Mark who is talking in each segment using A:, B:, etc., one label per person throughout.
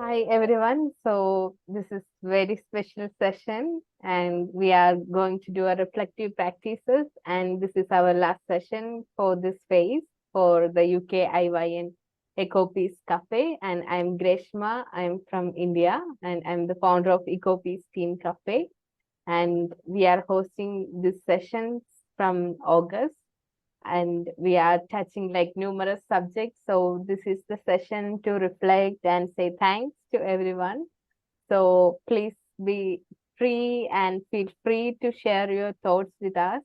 A: Hi everyone. So this is very special session and we are going to do a reflective practices, and this is our last session for this phase for the UKIYN EcoPeace Cafe, and I'm Greshma. I'm from India and I'm the founder of EcoPeace Team Cafe, and we are hosting this session from August, and we are touching like numerous subjects. So this is the session to reflect and say thanks to everyone. So please be free and feel free to share your thoughts with us.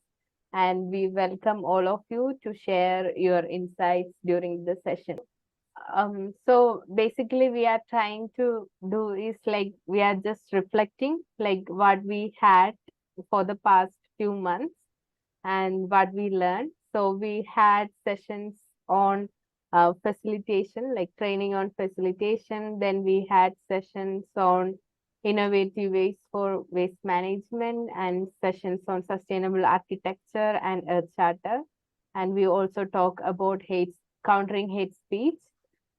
A: And we welcome all of you to share your insights during the session. So basically we are trying to do is like we are just reflecting like what we had for the past few months and what we learned. So we had sessions on facilitation, like training on facilitation. Then we had sessions on innovative ways for waste management and sessions on sustainable architecture and earth charter. And we also talk about countering hate speech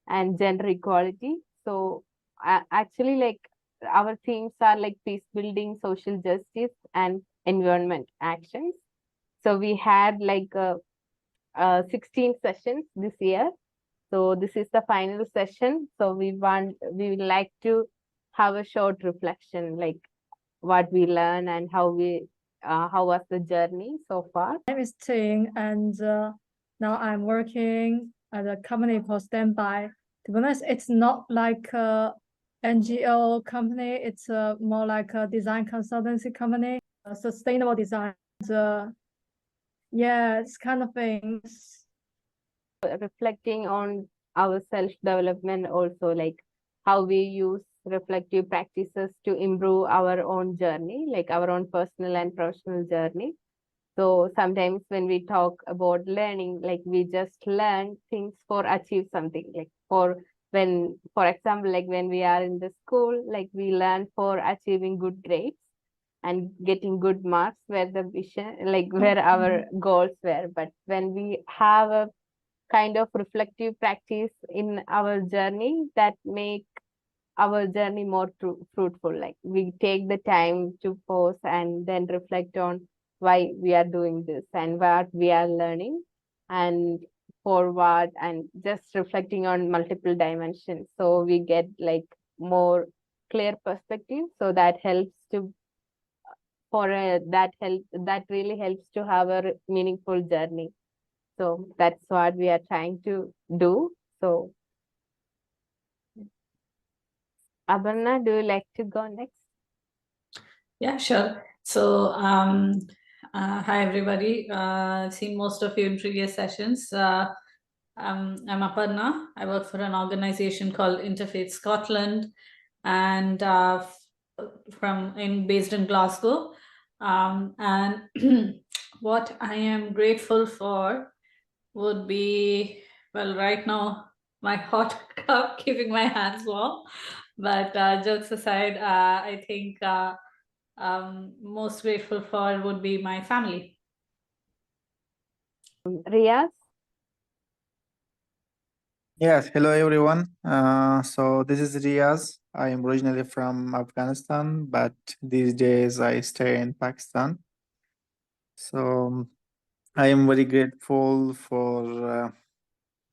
A: and gender equality. So actually like our themes are like peace building, social justice, and environment actions. So we had like 16 sessions this year. So this is the final session. So we would like to have a short reflection, like what we learn and how was the journey so far.
B: My name is Ting, and now I'm working at a company called Standby. To be honest, it's not like a NGO company. It's more like a design consultancy company, sustainable design. Yeah, it's kind of things.
A: Reflecting on our self-development also, like how we use reflective practices to improve our own journey, like our own personal and professional journey. So sometimes when we talk about learning, like we just learn things for achieve something, like for example, like when we are in the school, like we learn for achieving good grades and getting good marks where the vision, like where our goals were. But when we have a kind of reflective practice in our journey, that make our journey more fruitful. Like we take the time to pause and then reflect on why we are doing this and what we are learning and for what, and just reflecting on multiple dimensions. So we get like more clear perspective. So that helps to that really helps to have a meaningful journey. So that's what we are trying to do. So Aparna, do you like to go next?
C: Yeah, sure. So, hi everybody. Seen most of you in previous sessions. I'm Aparna. I work for an organization called Interfaith Scotland, and based in Glasgow. And what I am grateful for would be, well, right now my hot cup keeping my hands warm. But jokes aside, I think most grateful for would be my family.
A: Riaz?
D: Yes, hello everyone. So this is Riaz. I am originally from Afghanistan, but these days I stay in Pakistan. So I am very grateful for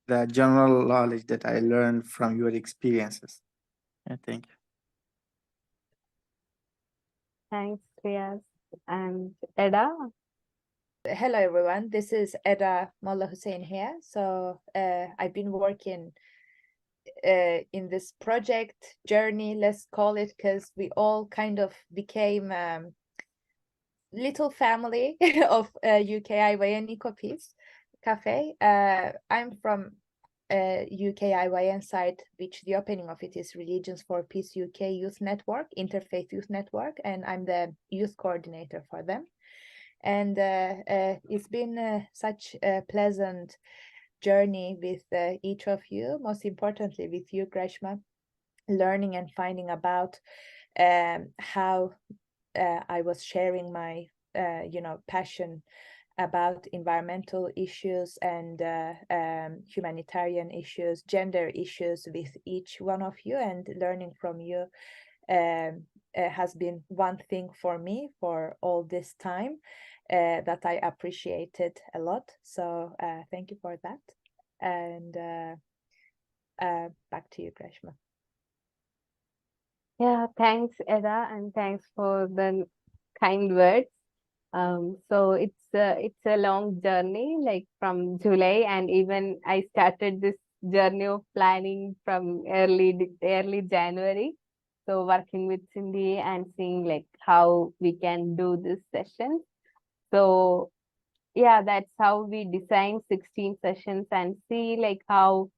D: the general knowledge that I learned from your experiences. Thank you.
A: Thanks, Riaz. And Eda?
E: Hello everyone, this is Eda Molla Hussein here. So I've been working in this project journey, let's call it, because we all kind of became little family of UKIYN EcoPeace Cafe. I'm from UKIYN side, which the opening of it is Religions for Peace UK Youth Network, Interfaith Youth Network, and I'm the youth coordinator for them. And it's been such a pleasant journey with each of you, most importantly with you, Greshma, learning and finding about how I was sharing my passion about environmental issues and humanitarian issues, gender issues with each one of you, and learning from you has been one thing for me for all this time that I appreciated a lot. So thank you for that. And back to you, Greshma.
A: Yeah, thanks, Eda, and thanks for the kind words. So it's a long journey, like from July, and even I started this journey of planning from early January. So working with Cindy and seeing like how we can do this session. So yeah, that's how we design 16 sessions and see like how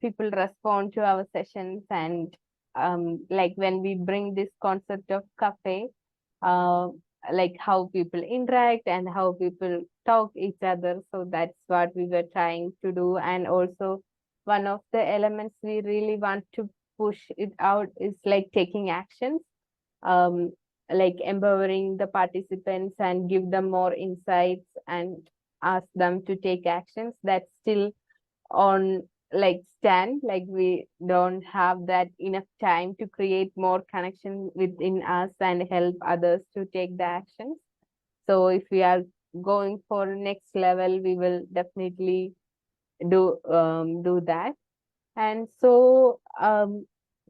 A: people respond to our sessions, and like when we bring this concept of cafe, uh, like how people interact and how people talk each other. So that's what we were trying to do. And also one of the elements we really want to push it out is like taking actions, um, like empowering the participants and give them more insights and ask them to take actions. That's still on like stand, like we don't have that enough time to create more connection within us and help others to take the actions. So if we are going for next level, we will definitely do that. And so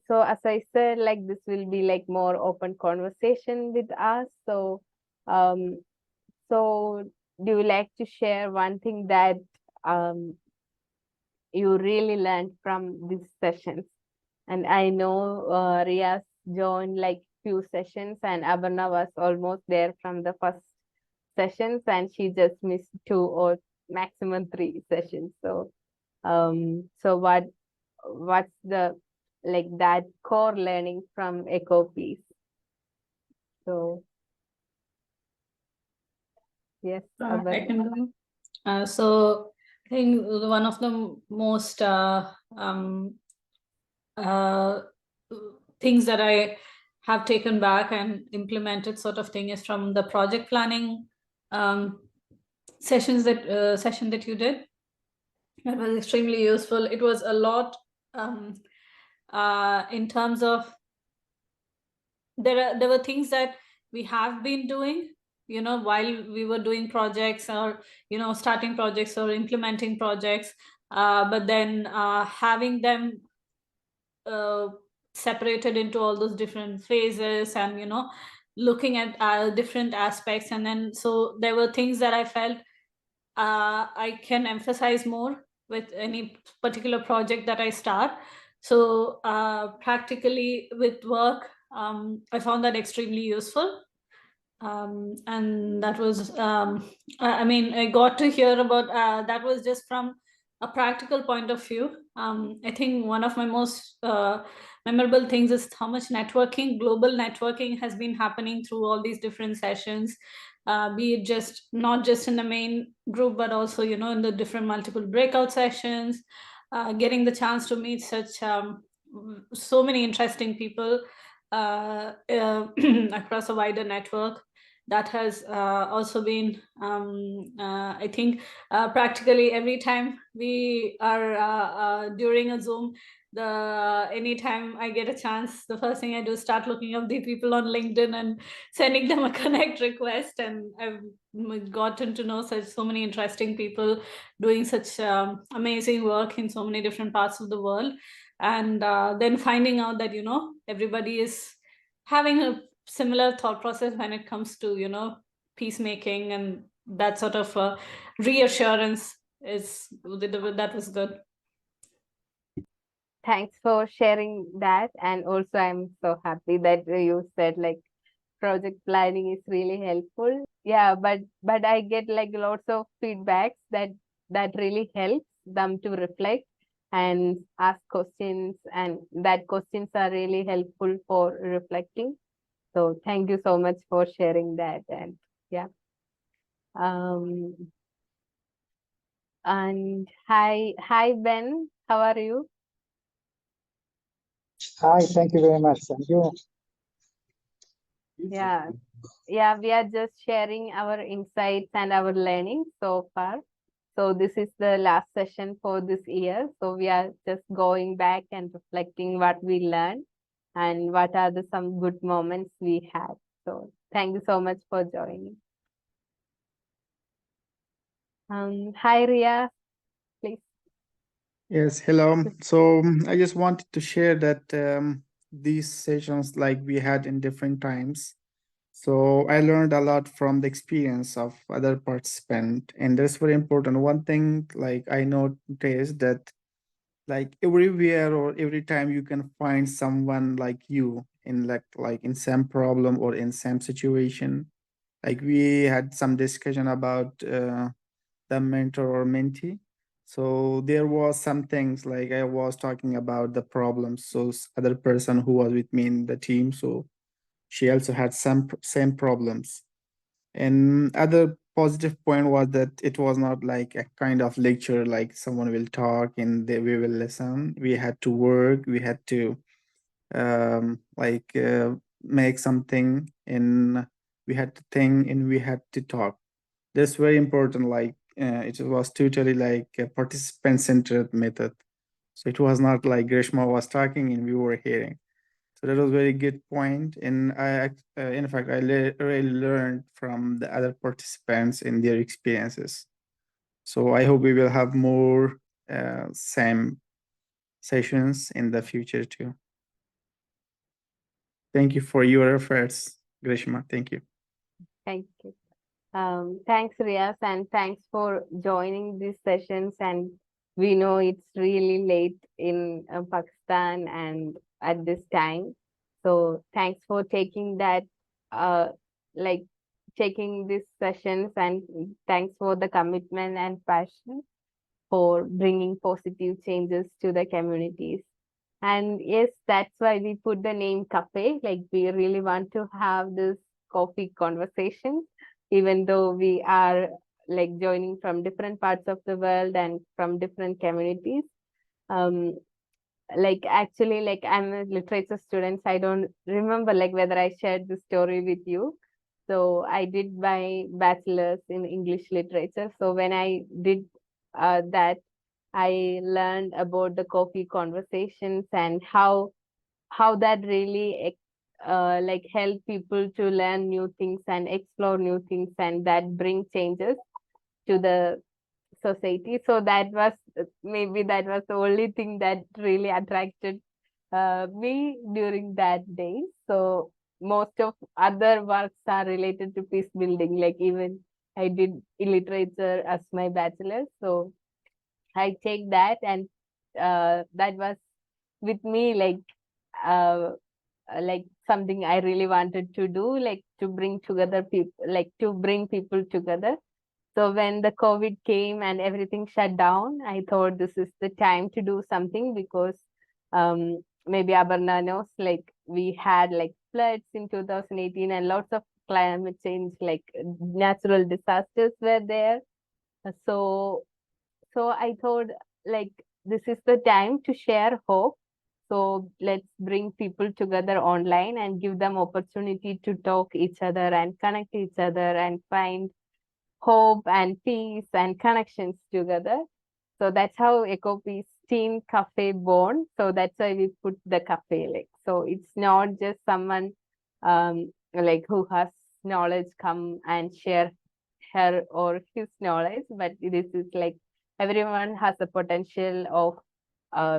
A: so as I said, like this will be like more open conversation with us. So so do you like to share one thing that you really learned from these sessions? And I know Riaz joined like few sessions, and Abarna was almost there from the first sessions, and she just missed 2 or maximum 3 sessions. So so what's the like that core learning from EcoPeace? So yes,
C: I
A: Abarna.
C: can go. So I think one of the most things that I have taken back and implemented sort of thing is from the project planning session that you did. That was extremely useful. It was a lot in terms of there were things that we have been doing, you know, while we were doing projects, or you know, starting projects or implementing projects, but then having them separated into all those different phases, and you know, looking at different aspects. And then so there were things that I felt I can emphasize more with any particular project that I start. So practically with work, I found that extremely useful. And that was, I mean, I got to hear about, that was just from a practical point of view. I think one of my most memorable things is how much networking, global networking has been happening through all these different sessions, be it just not just in the main group, but also, you know, in the different multiple breakout sessions, getting the chance to meet such so many interesting people across a wider network. That has also been, I think, practically every time we are during a Zoom, anytime I get a chance, the first thing I do is start looking up the people on LinkedIn and sending them a connect request. And I've gotten to know so many interesting people doing such amazing work in so many different parts of the world. And then finding out that, you know, everybody is having a similar thought process when it comes to, you know, peacemaking, and that sort of reassurance that was good.
A: Thanks for sharing that. And also I'm so happy that you said like project planning is really helpful. Yeah, but I get like lots of feedbacks that really helps them to reflect and ask questions, and that questions are really helpful for reflecting. So thank you so much for sharing that. And yeah. And hi Ben, how are you?
F: Hi, thank you very much. And you?
A: Yeah, yeah, we are just sharing our insights and our learning so far. So this is the last session for this year. So we are just going back and reflecting what we learned and what are the some good moments we had. So thank you so much for joining. Hi Ria, please.
D: Yes, hello. So I just wanted to share that these sessions like we had in different times. So I learned a lot from the experience of other participants, and that's very important. One thing like I noticed that like everywhere or every time you can find someone like you in like in same problem or in same situation. Like we had some discussion about the mentor or mentee. So there was some things like I was talking about the problems. So other person who was with me in the team, so she also had some same problems. And other positive point was that it was not like a kind of lecture, like someone will talk and we will listen. We had to work, we had to make something, and we had to think and we had to talk. That's very important. Like it was totally like a participant centered method. So it was not like Greshma was talking and we were hearing. So that was very good point. And in fact, I really learned from the other participants in their experiences. So I hope we will have more same sessions in the future too. Thank you for your efforts, Greshma. Thank you.
A: Thank you. Thanks, Riaz, and thanks for joining these sessions. And we know it's really late in Pakistan and at this time. So thanks for taking that, like taking these sessions, and thanks for the commitment and passion for bringing positive changes to the communities. And yes, that's why we put the name cafe. Like we really want to have this coffee conversation, even though we are like joining from different parts of the world and from different communities. Um, like actually, like I'm a literature student, so I don't remember like whether I shared the story with you. So I did my bachelor's in English literature. So when I did that, I learned about the coffee conversations and how that really like help people to learn new things and explore new things, and that bring changes to the society. So that was maybe that was the only thing that really attracted me during that day. So most of other works are related to peace building. Like even I did literature as my bachelor, so I take that, and that was with me like something I really wanted to do, like to bring together people, like to bring people together. So when the COVID came and everything shut down, I thought this is the time to do something, because maybe Abarna knows, like we had like floods in 2018 and lots of climate change, like natural disasters were there. So so I thought like this is the time to share hope. So let's bring people together online and give them opportunity to talk each other and connect each other and find hope and peace and connections together. So that's how EcoPeace Team Cafe born. So that's why we put the cafe, like, so it's not just someone like who has knowledge come and share her or his knowledge, but this is like everyone has the potential of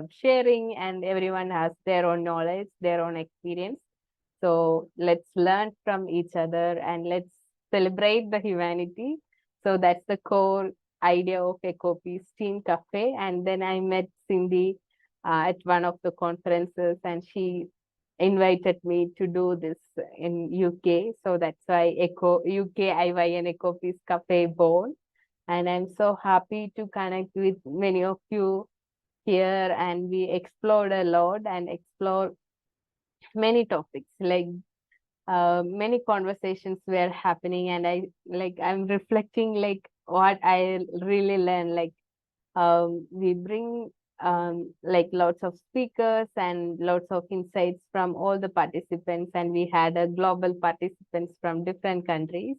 A: sharing, and everyone has their own knowledge, their own experience. So let's learn from each other and let's celebrate the humanity. So that's the core idea of EcoPeace Team Cafe. And then I met Cindy at one of the conferences, and she invited me to do this in UK. So that's why UKIYN EcoPeace Cafe born. And I'm so happy to connect with many of you here, and we explored a lot and explore many topics, like many conversations were happening, and I'm reflecting like what I really learned. Like we bring like lots of speakers and lots of insights from all the participants, and we had a global participants from different countries.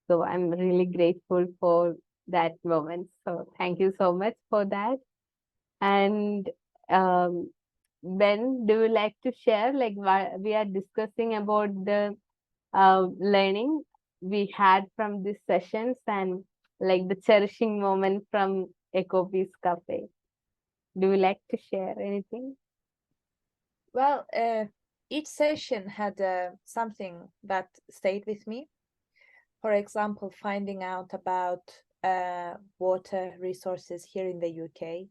A: So I'm really grateful for that moment. So thank you so much for that. And Ben, do you like to share, like, why we are discussing about the learning we had from these sessions and like the cherishing moment from EcoPeace Cafe? Do you like to share anything?
E: Well, each session had something that stayed with me. For example, finding out about water resources here in the UK,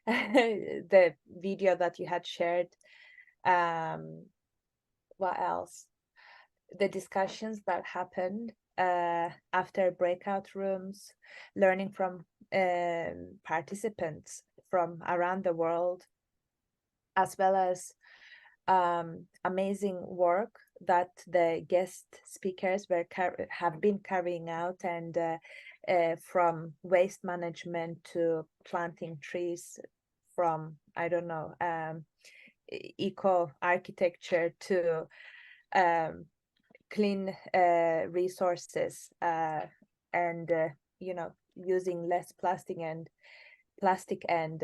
E: the video that you had shared. What else? The discussions that happened after breakout rooms, learning from participants from around the world, as well as amazing work that the guest speakers have been carrying out, and from waste management to planting trees, from I don't know, eco architecture to clean resources, and you know, using less plastic and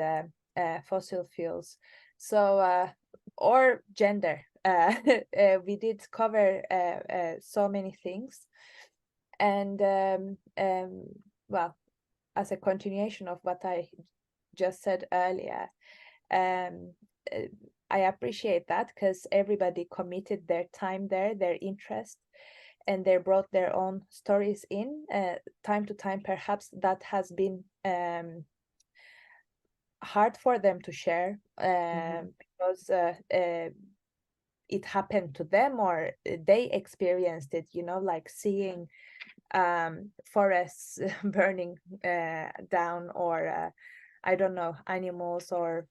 E: fossil fuels. So or gender. We did cover so many things, and well, as a continuation of what I just said earlier, I appreciate that because everybody committed their time there, their interest, and they brought their own stories in. Time to time, perhaps that has been hard for them to share, because it happened to them, or they experienced it, you know, like seeing forests burning down, or I don't know, animals or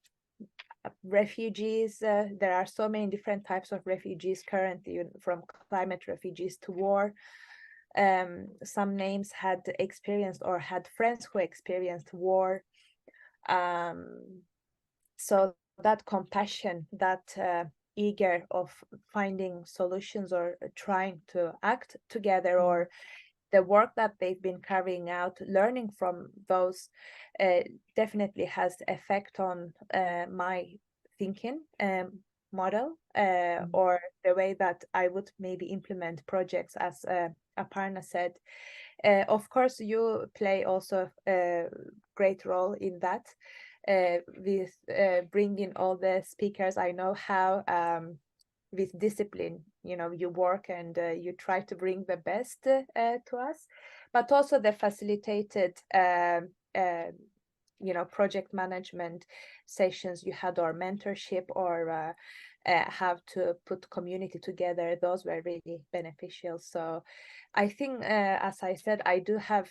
E: refugees. There are so many different types of refugees currently, from climate refugees to war. Some names had experienced or had friends who experienced war. So that compassion, that eager of finding solutions or trying to act together, or the work that they've been carrying out, learning from those, definitely has effect on my thinking model, or the way that I would maybe implement projects, as Aparna said. Of course, you play also a great role in that, with bringing all the speakers. I know how with discipline, you know, you work, and you try to bring the best to us, but also the facilitated you know, project management sessions you had, or mentorship, or have to put community together. Those were really beneficial. So I think, as I said, I do have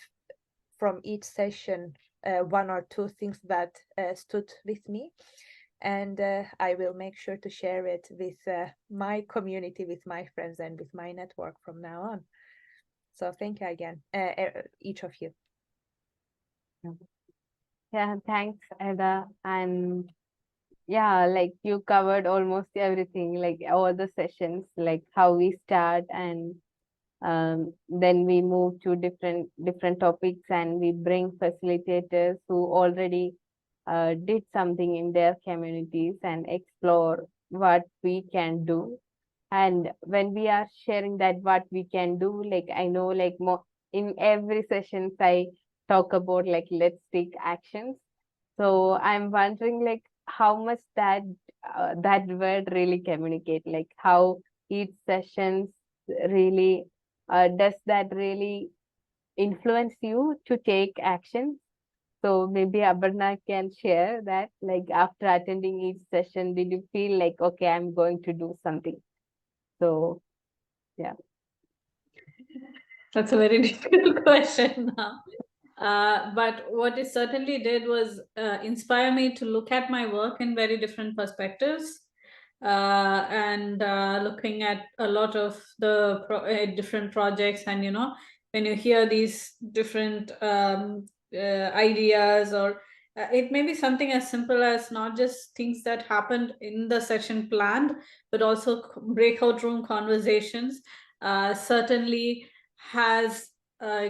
E: from each session one or two things that stood with me, and I will make sure to share it with my community, with my friends, and with my network from now on. So thank you again, each of you.
A: Yeah, thanks, Ada. And yeah, like you covered almost everything, like all the sessions, like how we start, and then we move to different topics, and we bring facilitators who already did something in their communities and explore what we can do. And when we are sharing that what we can do, like I know, like more in every sessions I talk about like let's take actions. So I'm wondering like how much that word really communicate, like how each sessions really does that really influence you to take action? So maybe Abarna can share that, like after attending each session, did you feel like, okay, I'm going to do something? So, yeah.
C: That's a very difficult question now. But what it certainly did was inspire me to look at my work in very different perspectives, and looking at a lot of the different projects. And, you know, when you hear these different ideas, or it may be something as simple as not just things that happened in the session planned, but also breakout room conversations. Certainly has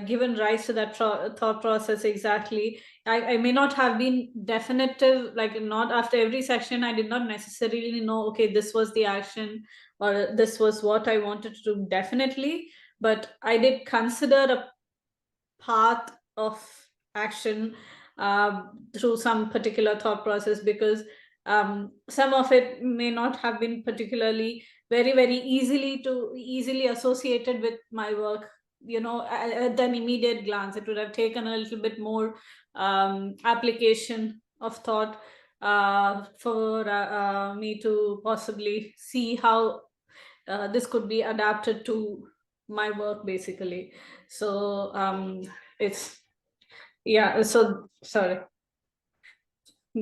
C: given rise to that thought process exactly. I may not have been definitive, like not after every session, I did not necessarily know, okay, this was the action or this was what I wanted to do definitely, but I did consider a path of action through some particular thought process, because some of it may not have been particularly very easily associated with my work, you know, at an immediate glance. It would have taken a little bit more application of thought for me to possibly see how this could be adapted to my work, basically. So it's, yeah, so sorry.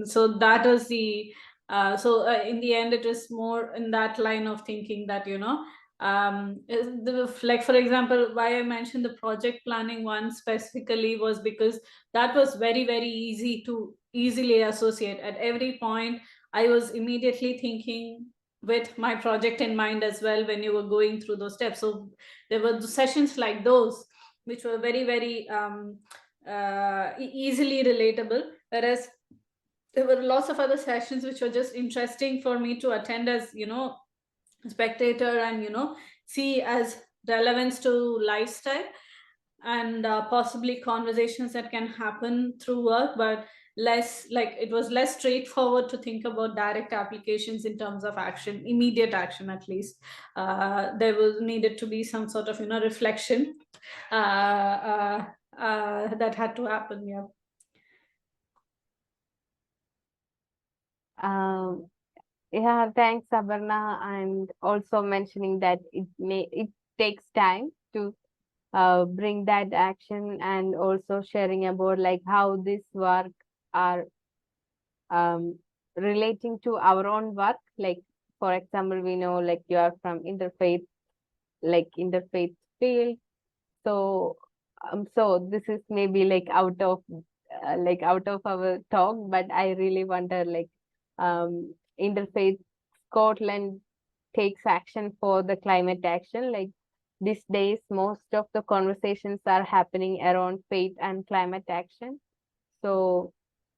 C: So that is the in the end, it is more in that line of thinking that, you know, like, for example, why I mentioned the project planning one specifically was because that was very easy to easily associate. At every point, I was immediately thinking with my project in mind as well when you were going through those steps. So there were sessions like those which were very easily relatable, whereas there were lots of other sessions which were just interesting for me to attend as, you know, spectator, and, you know, see as relevance to lifestyle, and possibly conversations that can happen through work, but less, like, it was less straightforward to think about direct applications in terms of action, immediate action. At least there was needed to be some sort of, you know, reflection that had to happen. Yeah.
A: Yeah, thanks, Sabarna, and also mentioning that it takes time to bring that action, and also sharing about like how this work are relating to our own work. Like, for example, we know like you are from interfaith field, so so this is maybe like out of our talk, but I really wonder, like, interfaith Scotland takes action for the climate action. Like, these days, most of the conversations are happening around faith and climate action. So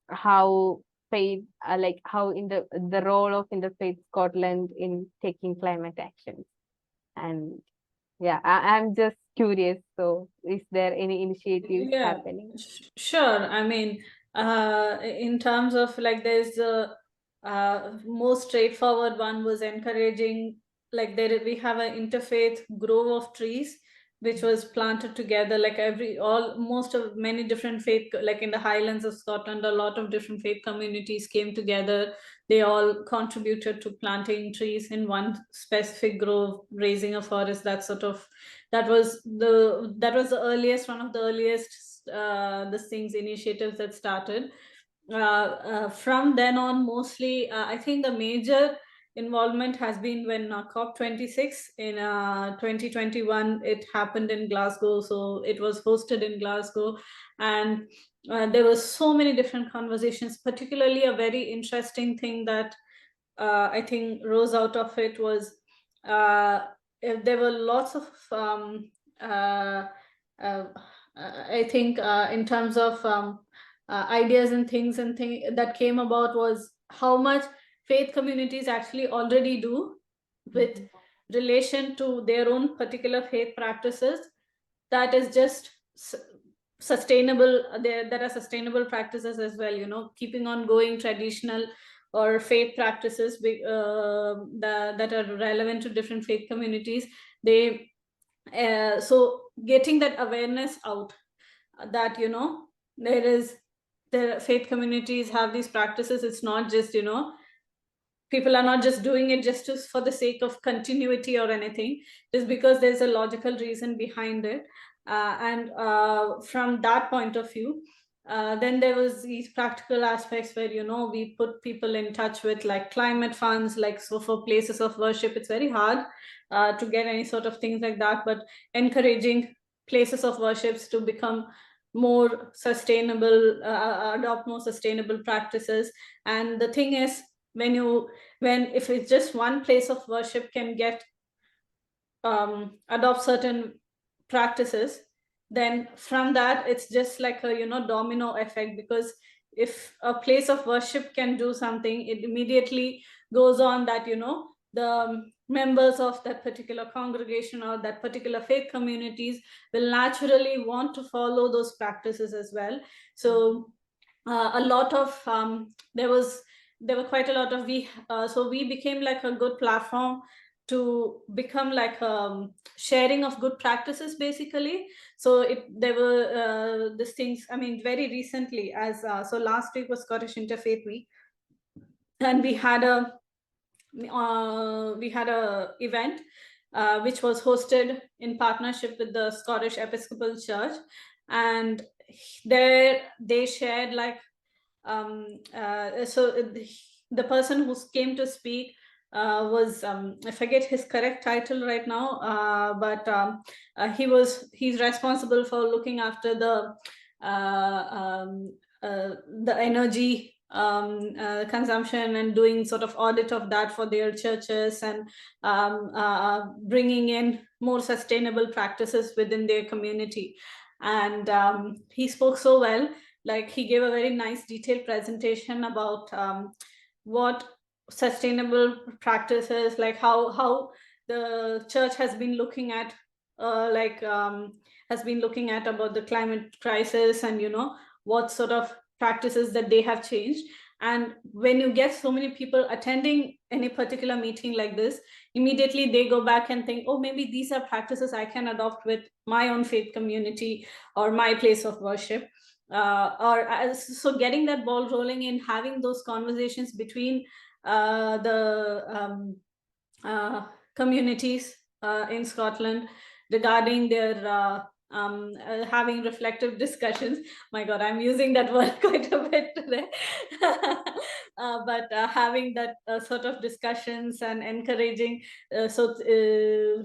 A: how faith, like how in the role of Interfaith Scotland in taking climate action. And yeah, I'm just curious. So is there any initiatives happening?
C: Sure. I mean, in terms of, like, there's a most straightforward one was encouraging, like, we have an interfaith grove of trees which was planted together, like most of many different faith, like in the Highlands of Scotland, a lot of different faith communities came together. They all contributed to planting trees in one specific grove, raising a forest. That was the earliest, one of the earliest initiatives that started. From then on, mostly, I think the major involvement has been when COP26 in 2021, it happened in Glasgow. So it was hosted in Glasgow, and there were so many different conversations. Particularly, a very interesting thing that I think rose out of it was there were lots of I think in terms of ideas and things that came about was how much faith communities actually already do with relation to their own particular faith practices, that is just sustainable. There are sustainable practices as well, you know, keeping on going traditional or faith practices that are relevant to different faith communities. They so getting that awareness out, that, you know, the faith communities have these practices. It's not just, you know, people are not just doing it just for the sake of continuity or anything, just because there's a logical reason behind it. And from that point of view, then there was these practical aspects where, you know, we put people in touch with like climate funds, like, so for places of worship, it's very hard to get any sort of things like that, but encouraging places of worships to become more sustainable, adopt more sustainable practices. And the thing is, if it's just one place of worship can get adopt certain practices, then from that it's just like a domino effect, because if a place of worship can do something, it immediately goes on that the members of that particular congregation or that particular faith communities will naturally want to follow those practices as well. So a lot of there were quite a lot of so we became like a good platform to become like sharing of good practices basically. So there were these things, I mean, very recently, as so last week was Scottish Interfaith Week, and we had a event which was hosted in partnership with the Scottish Episcopal Church, and there they shared like the person who came to speak was I forget his correct title right now, but he's responsible for looking after the energy consumption and doing sort of audit of that for their churches, and bringing in more sustainable practices within their community. And he spoke so well. Like, he gave a very nice detailed presentation about what sustainable practices, like how the church has been looking at about the climate crisis, and what sort of practices that they have changed. And when you get so many people attending any particular meeting like this, immediately they go back and think, oh, maybe these are practices I can adopt with my own faith community or my place of worship. So getting that ball rolling in having those conversations between the communities in Scotland regarding their having reflective discussions. My God, I'm using that word quite a bit today. But having that sort of discussions and encouraging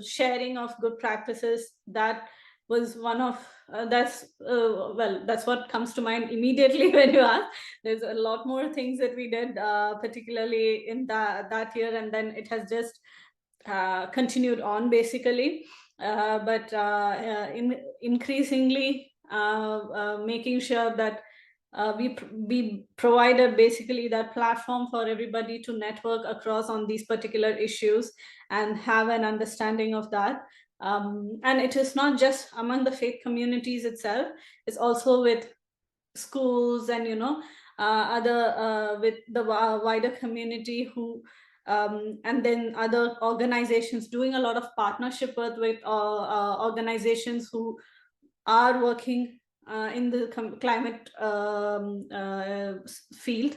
C: sharing of good practices, that was one of that's what comes to mind immediately when you ask. There's a lot more things that we did particularly in that year, and then it has just continued on basically. But increasingly making sure that we provided basically that platform for everybody to network across on these particular issues and have an understanding of that. And it is not just among the faith communities itself, it's also with schools and other with the wider community who and then other organizations, doing a lot of partnership with organizations who are working in the climate field,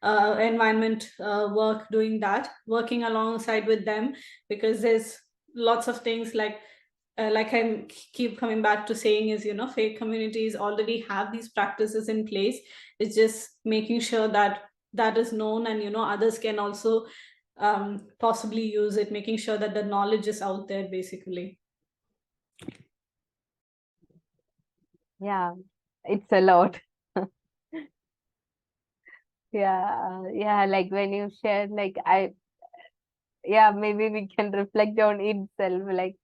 C: environment work, doing that, working alongside with them, because there's lots of things like I keep coming back to saying is, faith communities already have these practices in place. It's just making sure that that is known, and others can also possibly use it, making sure that the knowledge is out there basically.
A: Yeah, it's a lot. Yeah, like when you share, like maybe we can reflect on itself. Like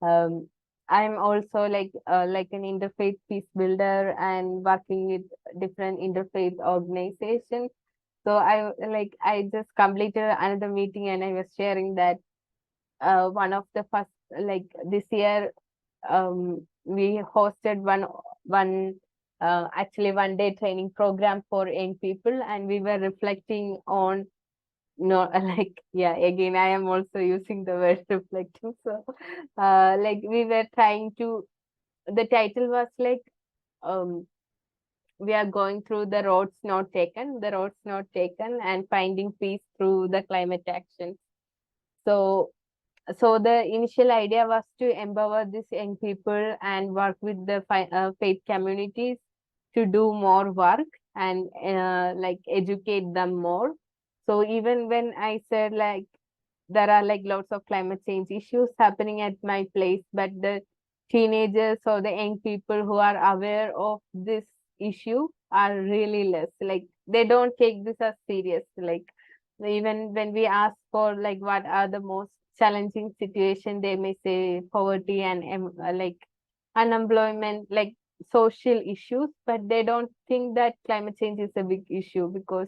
A: I'm also like an interfaith peace builder and working with different interfaith organizations. So I just completed another meeting, and I was sharing that one of the first, like this year, we hosted actually 1 day training program for young people, and we were reflecting on again I am also using the word reflecting. So like we were trying to, the title was like we are going through the roads not taken and finding peace through the climate action. So the initial idea was to empower these young people and work with the faith communities to do more work and like educate them more. So even when I said like there are like lots of climate change issues happening at my place, but the teenagers or the young people who are aware of this issue are really less. Like they don't take this as serious. Like even when we ask for like what are the most challenging situation, they may say poverty and like unemployment, like social issues, but they don't think that climate change is a big issue because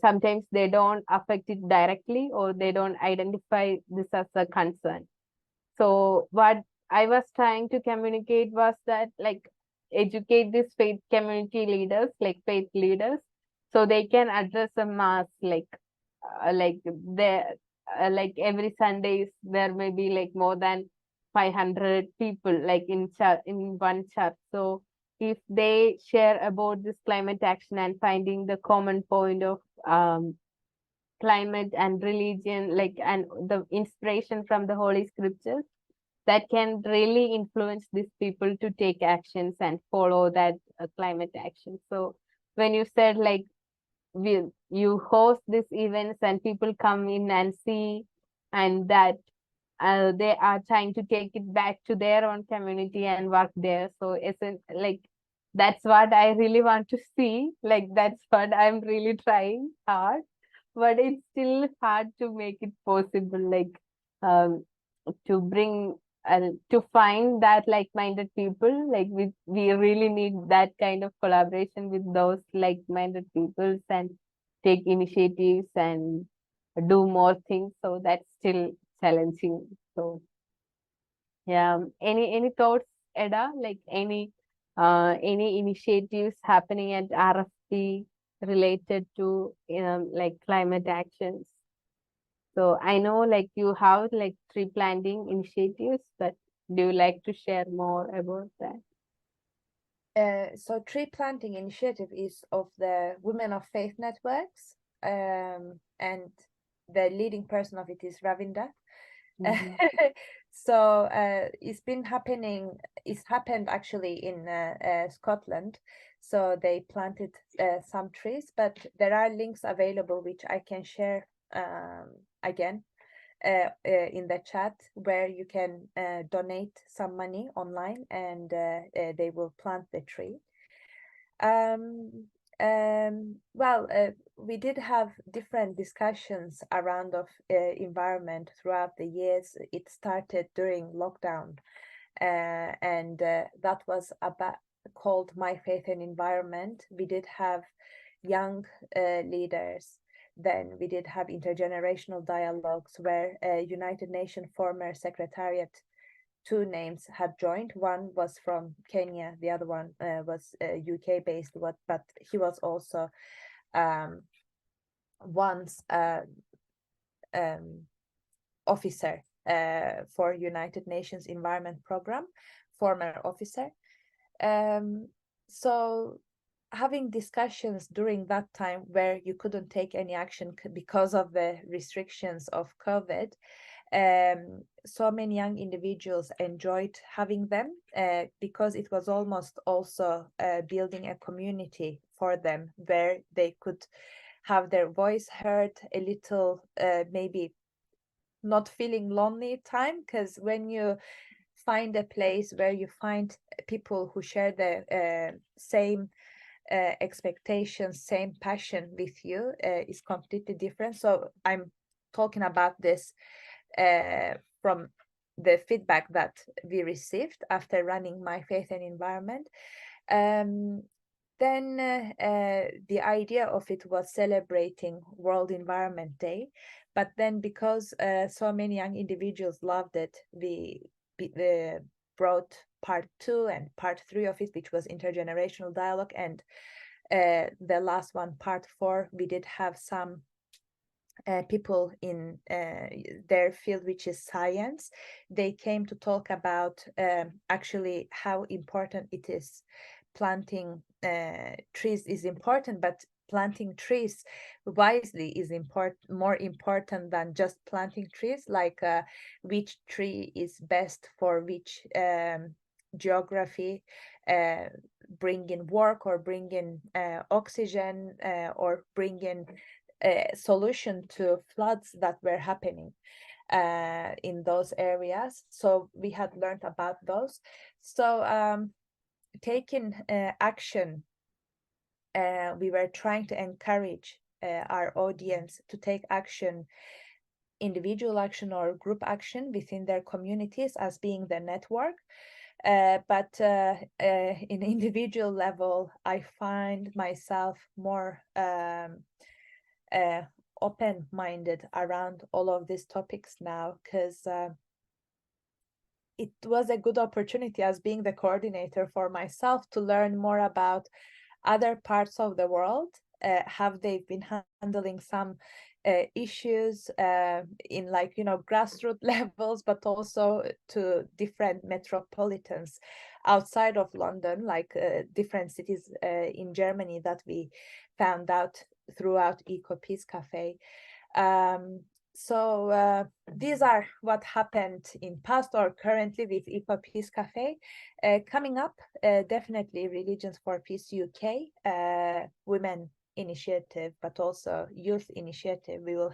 A: sometimes they don't affect it directly or they don't identify this as a concern. So what I was trying to communicate was that like educate these faith community leaders, like faith leaders, so they can address a mass like there like every Sundays there may be like more than 500 people like in one church. So if they share about this climate action and finding the common point of climate and religion, like and the inspiration from the holy scriptures, that can really influence these people to take actions and follow that climate action. So when you said like you host these events and people come in and see, and that they are trying to take it back to their own community and work there. So isn't like that's what I really want to see. Like that's what I'm really trying hard, but it's still hard to make it possible. Like um, to bring to find that like-minded people. Like we really need that kind of collaboration with those like-minded people and take initiatives and do more things. So that's still challenging. So yeah, any thoughts, Eda? Like any initiatives happening at RFP related to like climate actions? So I know like you have like tree planting initiatives, but do you like to share more about that?
E: So tree planting initiative is of the Women of Faith Networks, and the leading person of it is Ravinda.
A: Mhm.
E: So it's been happening. It's happened actually in Scotland. So they planted some trees, but there are links available which I can share again in the chat, where you can donate some money online and they will plant the tree. Well, we did have different discussions around of environment throughout the years. It started during lockdown, and that was about called My Faith and Environment. We did have young leaders. Then we did have intergenerational dialogues where United Nations former Secretariat, two names had joined. One was from Kenya, the other one was UK based, but he was also once officer for United Nations Environment Program, former officer. So having discussions during that time where you couldn't take any action because of the restrictions of COVID, so many young individuals enjoyed having them because it was almost also building a community for them where they could have their voice heard a little, maybe not feeling lonely time, because when you find a place where you find people who share the same expectations, same passion with you, is completely different. So I'm talking about this from the feedback that we received after running My Faith and Environment. Then the idea of it was celebrating World Environment Day, but then because so many young individuals loved it, we brought part 2 and part 3 of it, which was intergenerational dialogue, and the last one, part 4, we did have some people in their field, which is science. They came to talk about actually how important it is. Planting trees is important, but planting trees wisely is more important than just planting trees, like which tree is best for which geography, bring in work or bring in oxygen, or bring in a solution to floods that were happening. in those areas. So we had learned about those. So taking action, we were trying to encourage our audience to take action, individual action or group action within their communities as being the network. But in individual level, I find myself more open-minded around all of these topics now, because it was a good opportunity as being the coordinator for myself to learn more about other parts of the world, how they've been handling some issues in, like, grassroots levels, but also to different metropolitans outside of London, like different cities in Germany that we found out throughout EcoPeace Cafe. So these are what happened in past or currently with EcoPeace Cafe. Coming up, definitely Religions for Peace UK, Women Initiative, but also Youth Initiative. We will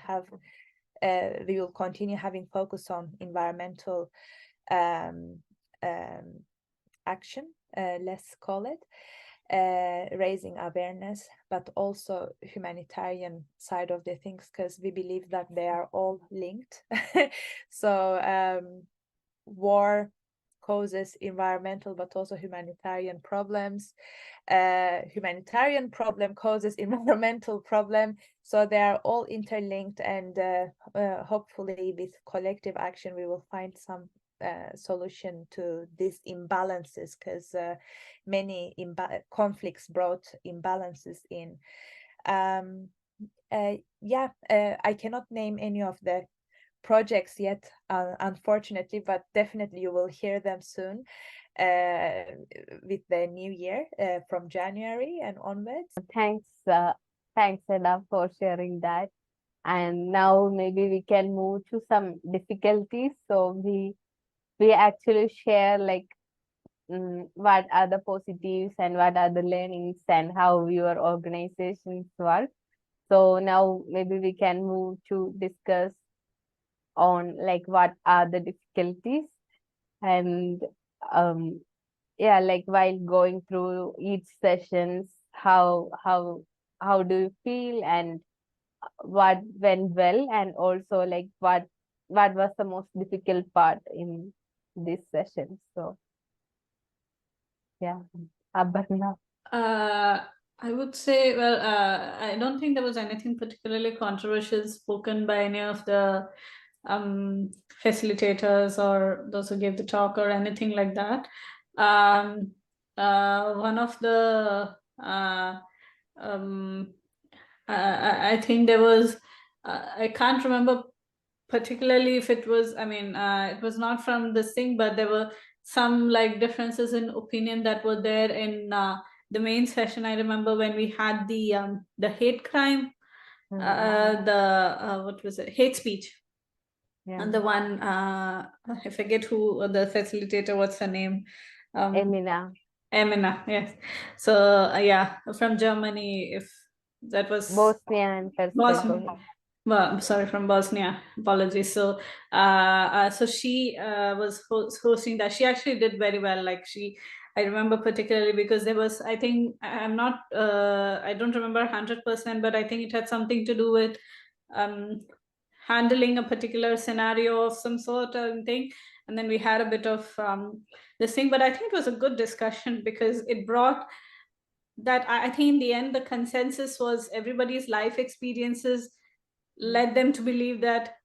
E: continue having focus on environmental action, let's call it, raising awareness, but also humanitarian side of the things, because we believe that they are all linked. So war causes environmental but also humanitarian problems. Humanitarian problem causes environmental problem, so they are all interlinked, and hopefully with collective action we will find some solution to these imbalances, because many conflicts brought imbalances in. I cannot name any of the projects yet, unfortunately, but definitely you will hear them soon with the new year, from January and onwards.
A: Thanks, Eda, for sharing that. And now maybe we can move to some difficulties. So we actually share, like, what are the positives and what are the learnings and how your organizations work. So now maybe we can move to discuss on, like, what are the difficulties, and yeah, like, while going through each sessions, how do you feel, and what went well, and also, like, what was the most difficult part in this session. So yeah, Aparna.
C: I would say, well, I don't think there was anything particularly controversial spoken by any of the facilitators or those who gave the talk or anything like that. One of the I think there was, I can't remember particularly if it was, it was not from this thing, but there were some, like, differences in opinion that were there in the main session. I remember when we had the hate crime, what was it, hate speech.
A: Yeah.
C: And the one, I forget who the facilitator, what's her name?
A: Emina,
C: yes. So yeah, from Germany, if that was
A: Bosnia and Herzegovina.
C: Well, sorry, from Bosnia. Apologies. So, so she was hosting that. She actually did very well. Like, I remember particularly because there was, I think, I don't remember 100%, but I think it had something to do with handling a particular scenario of some sort or thing. And then we had a bit of this thing, but I think it was a good discussion because it brought that, I think in the end, the consensus was everybody's life experiences led them to believe that,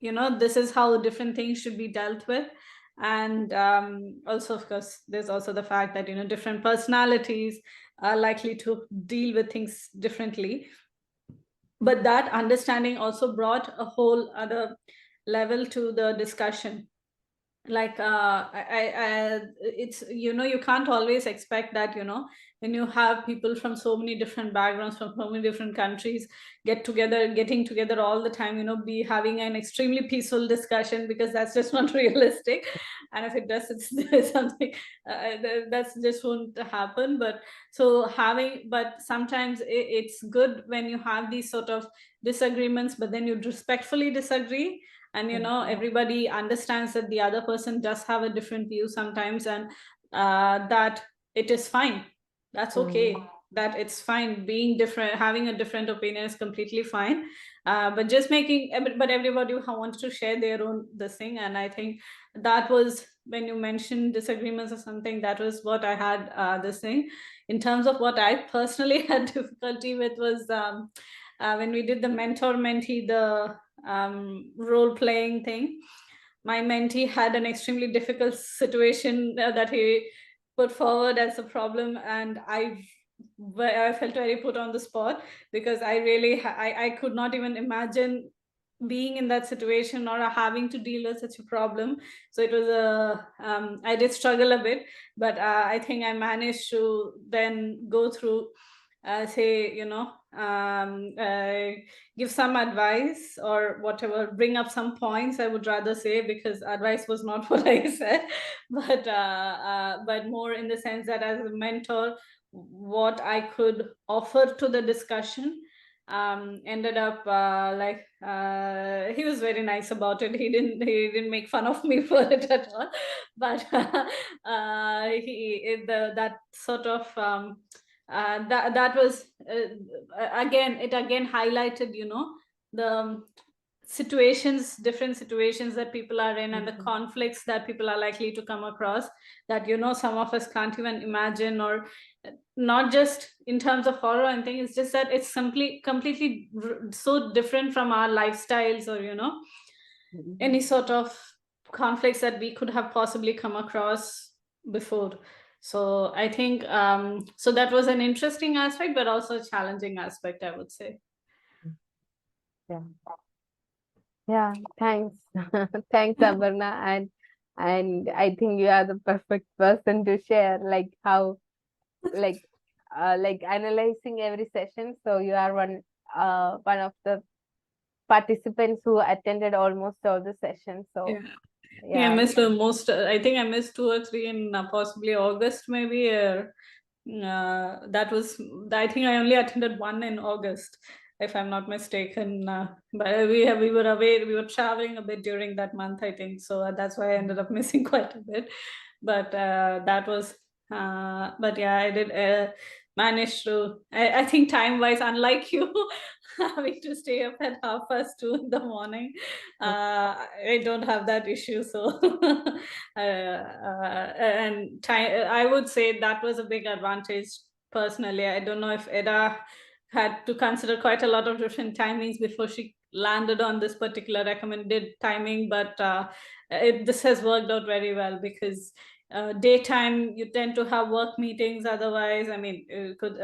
C: this is how different things should be dealt with. And also, of course, there's also the fact that, different personalities are likely to deal with things differently. But that understanding also brought a whole other level to the discussion. Like, it's, you can't always expect that, when you have people from so many different backgrounds, from so many different countries, getting together all the time, be having an extremely peaceful discussion, because that's just not realistic. And if it does, it's something that's just won't happen. But sometimes it's good when you have these sort of disagreements, but then you respectfully disagree, and everybody understands that the other person does have a different view sometimes, and that it is fine, that's okay, that it's fine being different, having a different opinion is completely fine, but just making, but everybody who wants to share their own this thing. And I think that was when you mentioned disagreements or something, that was what I had this thing. In terms of what I personally had difficulty with was when we did the mentor-mentee, the role-playing thing. My mentee had an extremely difficult situation that he put forward as a problem, and I felt very put on the spot, because I really I could not even imagine being in that situation or having to deal with such a problem. So it was I did struggle a bit, but I think I managed to then go through, say, give some advice or whatever, bring up some points, I would rather say, because advice was not what I said, but more in the sense that as a mentor, what I could offer to the discussion. Ended up he was very nice about it. He didn't make fun of me for it at all, but that sort of that was it again highlighted the different situations that people are in, and the conflicts that people are likely to come across, that some of us can't even imagine, or not just in terms of horror and things, it's just that it's completely so different from our lifestyles, or any sort of conflicts that we could have possibly come across before. So I think so that was an interesting aspect, but also a challenging aspect, I would say.
A: Yeah, thanks. Thanks, Aparna. And I think you are the perfect person to share like how like analyzing every session. So you are one of the participants who attended almost all the sessions. So
C: I missed most. I think I missed 2 or 3 in possibly August, maybe. That was. I think I only attended 1 in August, if I'm not mistaken. But we were away. We were traveling a bit during that month, I think. So that's why I ended up missing quite a bit. But that was. But yeah, I did manage to. I think time-wise, unlike you, having to stay up at 2:30 in the morning, I don't have that issue. So and time, I would say that was a big advantage personally. I don't know if Eda had to consider quite a lot of different timings before she landed on this particular recommended timing, but this has worked out very well, because daytime you tend to have work meetings otherwise. I mean, it could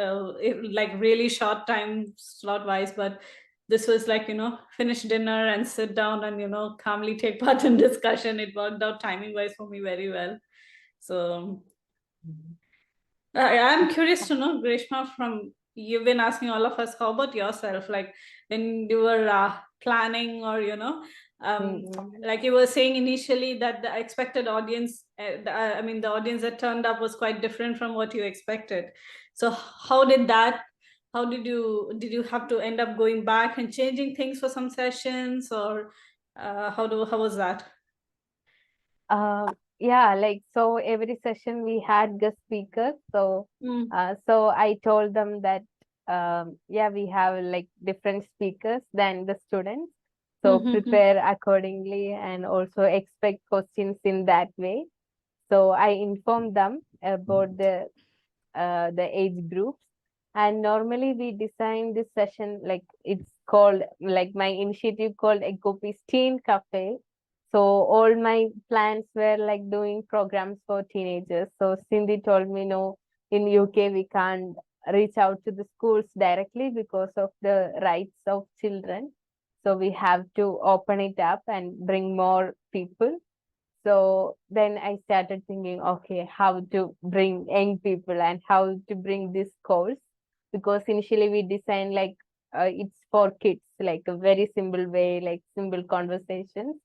C: like really short time slot wise, but this was like, finish dinner and sit down and calmly take part in discussion. It worked out timing wise for me very well. So I'm curious to know, Greshma, from you've been asking all of us, how about yourself? Like when you were planning, or like you were saying initially that the expected audience, I mean, the audience that turned up was quite different from what you expected. So how did you have to end up going back and changing things for some sessions, or how was that?
A: Yeah, like so every session we had guest speakers. So so I told them that yeah, we have like different speakers than the students. So prepare accordingly and also expect questions in that way. So I informed them about the age groups. And normally we design this session like it's called, like my initiative called EcoPeace Teen Cafe. So all my plans were like doing programs for teenagers. So Cindy told me, no, in UK we can't reach out to the schools directly because of the rights of children. So we have to open it up and bring more people. So then I started thinking, okay, how to bring young people and how to bring this course, because initially we designed like it's for kids, like a very simple way, like simple conversations.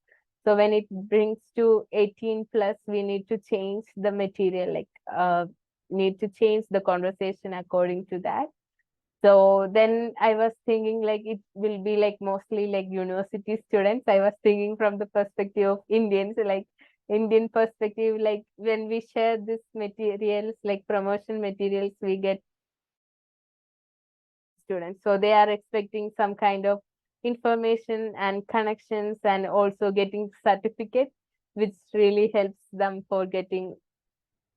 A: So when it brings to 18 plus, we need to change the material, like need to change the conversation according to that. So then I was thinking like it will be like mostly like university students. I was thinking from the perspective of Indians, like Indian perspective, like when we share this materials, like promotion materials, we get students. So they are expecting some kind of information and connections and also getting certificate, which really helps them for getting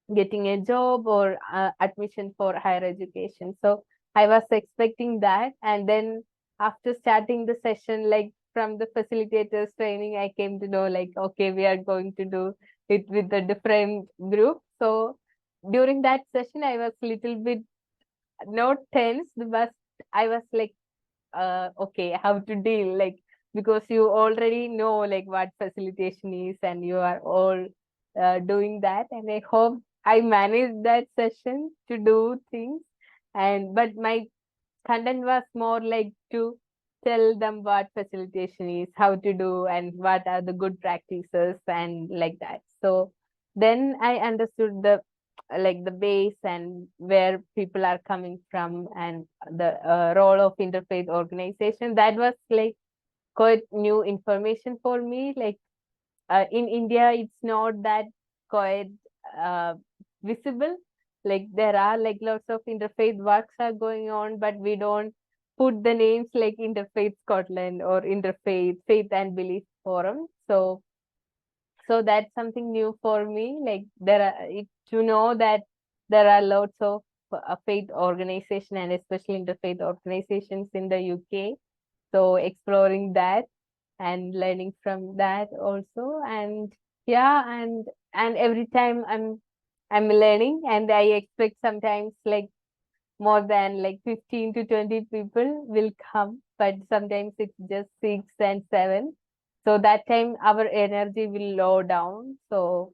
A: a job or admission for higher education. So I was expecting that. And then after starting the session, like from the facilitators training, I came to know like, okay, we are going to do it with a different group. So during that session, I was little bit not tense, but I was like, okay, how to deal, like, because you already know like what facilitation is and you are all doing that. And I hope I managed that session to do things. And but my content was more like to tell them what facilitation is, how to do, and what are the good practices and like that. So then I understood the like the base and where people are coming from and the role of interfaith organization. That was like quite new information for me. Like in India, it's not that quite visible. Like there are like lots of interfaith works are going on, but we don't put the names like Interfaith Scotland or Interfaith Faith and Belief Forum. So that's something new for me. Like to know that there are lots of faith organization and especially interfaith organizations in the UK. So exploring that and learning from that also. And yeah, and every time I'm learning, and I expect sometimes like more than like 15 to 20 people will come, but sometimes it's just 6 and 7. So that time our energy will low down. So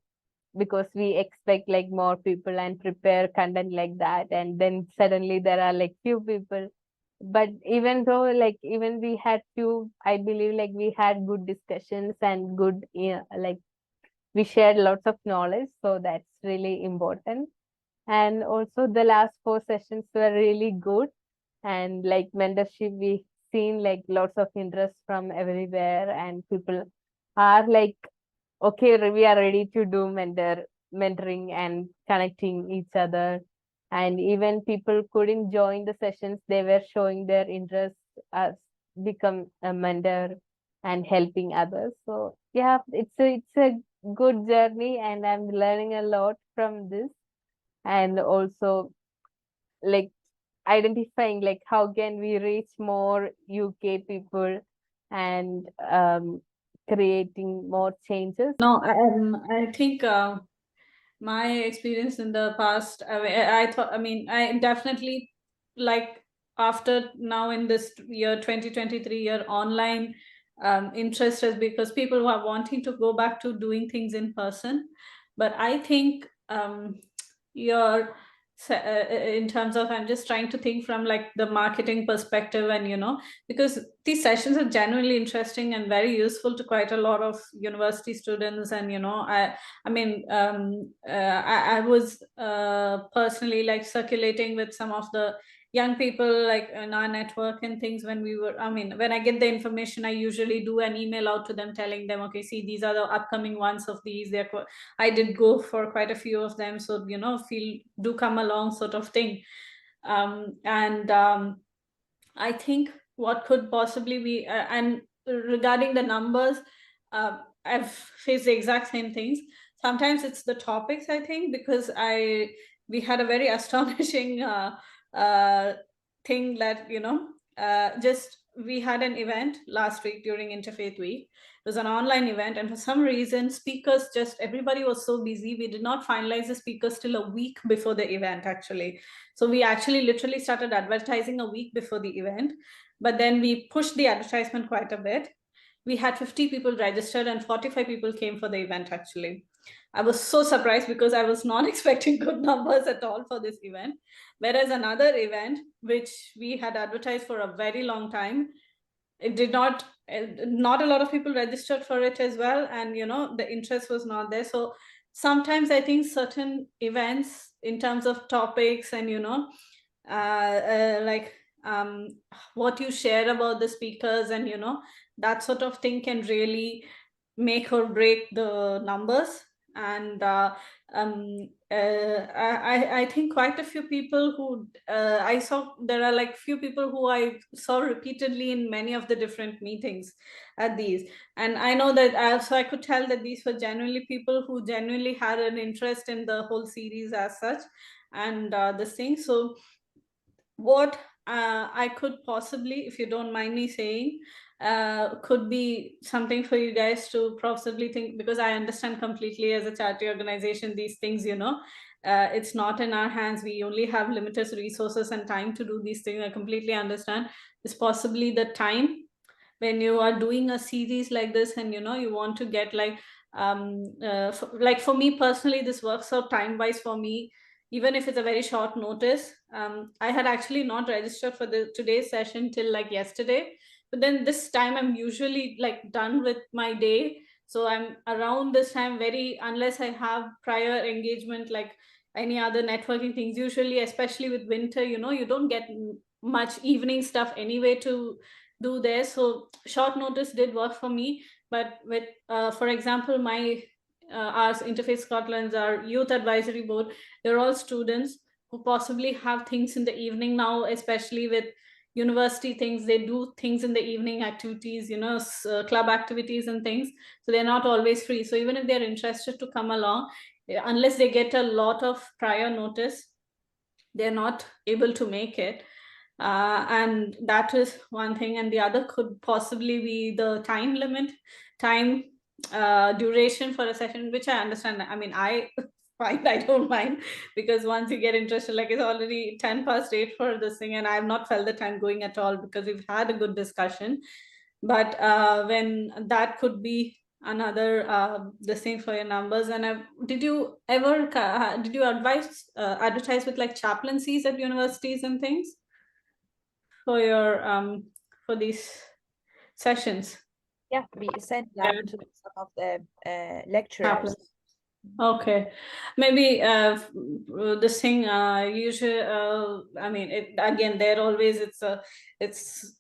A: because we expect like more people and prepare content like that, and then suddenly there are like few people. But even though like even we had few, I believe like we had good discussions and good, yeah, like we shared lots of knowledge. So that's really important. And also the last 4 sessions were really good. And like mentorship, we seen like lots of interest from everywhere, and people are like, okay, we are ready to do mentoring and connecting each other. And even people couldn't join the sessions, they were showing their interest as become a mentor and helping others. So yeah, it's a good journey, and I'm learning a lot from this. And also like identifying like how can we reach more UK people and creating more changes.
C: No, I think my experience in the past, I thought, I mean, I definitely like after now in this year 2023 year online interest is because people are wanting to go back to doing things in person. But I think your in terms of, I'm just trying to think from like the marketing perspective, and because these sessions are genuinely interesting and very useful to quite a lot of university students. And I mean, I was personally like circulating with some of the young people like in our network and things when we were, I mean, when I get the information, I usually do an email out to them telling them, okay, see, these are the upcoming ones of these. I did go for quite a few of them. So, do come along sort of thing. And I think what could possibly be, and regarding the numbers, I've faced the exact same things. Sometimes it's the topics, I think, because we had a very astonishing thing that, just we had an event last week during Interfaith Week. It was an online event, and for some reason, speakers, just everybody was so busy. We did not finalize the speakers till a week before the event, actually. So we actually literally started advertising a week before the event, but then we pushed the advertisement quite a bit. We had 50 people registered and 45 people came for the event, actually. I was so surprised because I was not expecting good numbers at all for this event. Whereas another event, which we had advertised for a very long time, it did not a lot of people registered for it as well. And, the interest was not there. So sometimes I think certain events in terms of topics and, like what you share about the speakers and, that sort of thing can really make or break the numbers. And I think quite a few people who I saw, there are like few people who I saw repeatedly in many of the different meetings at these. And I know that also I could tell that these were genuinely people who genuinely had an interest in the whole series as such, and this thing. So what I could possibly, if you don't mind me saying, could be something for you guys to possibly think, because I understand completely as a charity organization, these things, it's not in our hands. We only have limited resources and time to do these things. I completely understand. It's possibly the time when you are doing a series like this and, you want to get like for me personally, this works out time wise for me, even if it's a very short notice. I had actually not registered for the today's session till like yesterday, but then this time I'm usually like done with my day. So I'm around this time unless I have prior engagement, like any other networking things, usually, especially with winter, you don't get much evening stuff anyway to do there. So short notice did work for me. But with, for example, my our Interfaith Scotland's, our youth advisory board, they're all students who possibly have things in the evening now, especially with university things. They do things in the evening, activities, club activities and things. So they're not always free. So even if they're interested to come along, unless they get a lot of prior notice, they're not able to make it. And that is one thing. And the other could possibly be the time limit, time duration for a session, which I understand. I mean, I find I don't mind, because once you get interested, like it's already 8:10 for this thing, and I have not felt the time going at all, because we've had a good discussion. But when that could be another this thing for your numbers. And did you advertise with like chaplaincies at universities and things for your for these sessions?
E: Yeah, we sent them to some of the lecturers.
C: Okay, maybe this thing usually I mean, again, they're always, it's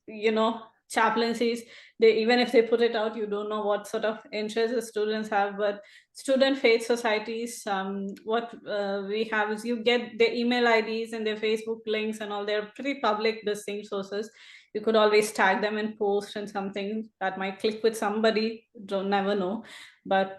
C: chaplaincies. They, even if they put it out, you don't know what sort of interest the students have. But student faith societies, what we have is, you get their email IDs and their Facebook links and all. They're pretty public, the same sources. You could always tag them and post, and something that might click with somebody, don't never know. But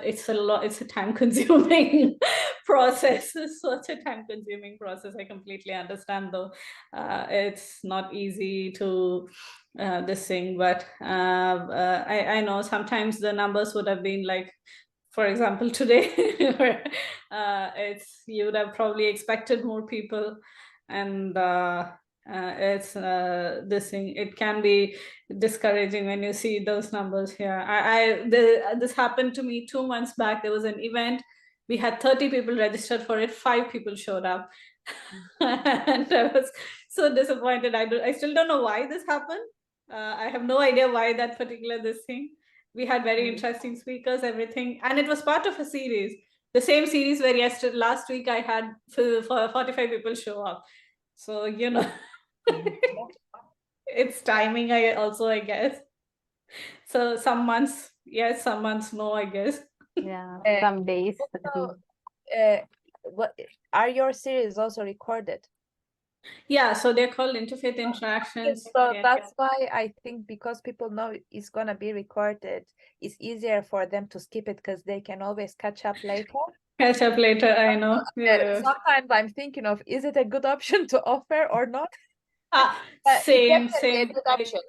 C: it's a time consuming process. It's such a time consuming process. I completely understand, though. It's not easy to this thing, but I know sometimes the numbers would have been like, for example, today, where you would have probably expected more people. And it's this thing, it can be discouraging when you see those numbers here. This happened to me 2 months back. There was an event, we had 30 people registered for it, 5 people showed up. And I was so disappointed. I still don't know why this happened. I have no idea why that particular this thing. We had very interesting speakers, everything, and it was part of a series, the same series where last week I had for 45 people show up. So it's timing, I guess. So some months yes, some months no, I guess.
A: Yeah, some days.
E: So, what are your series also recorded?
C: Yeah, so they're called Interfaith Interactions.
E: So
C: Yeah.
E: that's why I think, because people know it's gonna be recorded, it's easier for them to skip it, because they can always catch up later.
C: Catch up later, I know. Yeah.
E: Sometimes I'm thinking of, is it a good option to offer or not?
C: Same,
E: It's definitely
C: same.
E: a good option.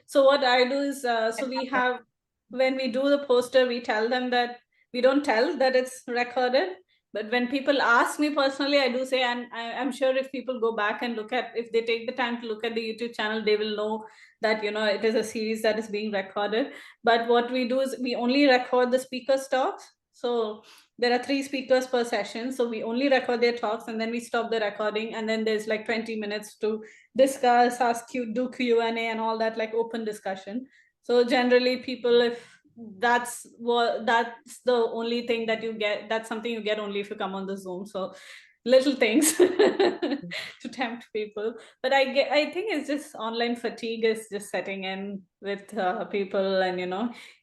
C: So what I do is, so we have, when we do the poster, we tell them that we don't tell that it's recorded. But when people ask me personally, I do say, and I'm sure if people go back and if they take the time to look at the YouTube channel, they will know that, it is a series that is being recorded. But what we do is we only record the speakers' talks. So there are 3 speakers per session. So we only record their talks, and then we stop the recording. And then there's like 20 minutes to discuss, do Q&A and all that, like open discussion. So generally people, if that's the only thing that you get, that's something you get only if you come on the Zoom. So little things to tempt connect people. But I think it's just online fatigue is just setting in with people, and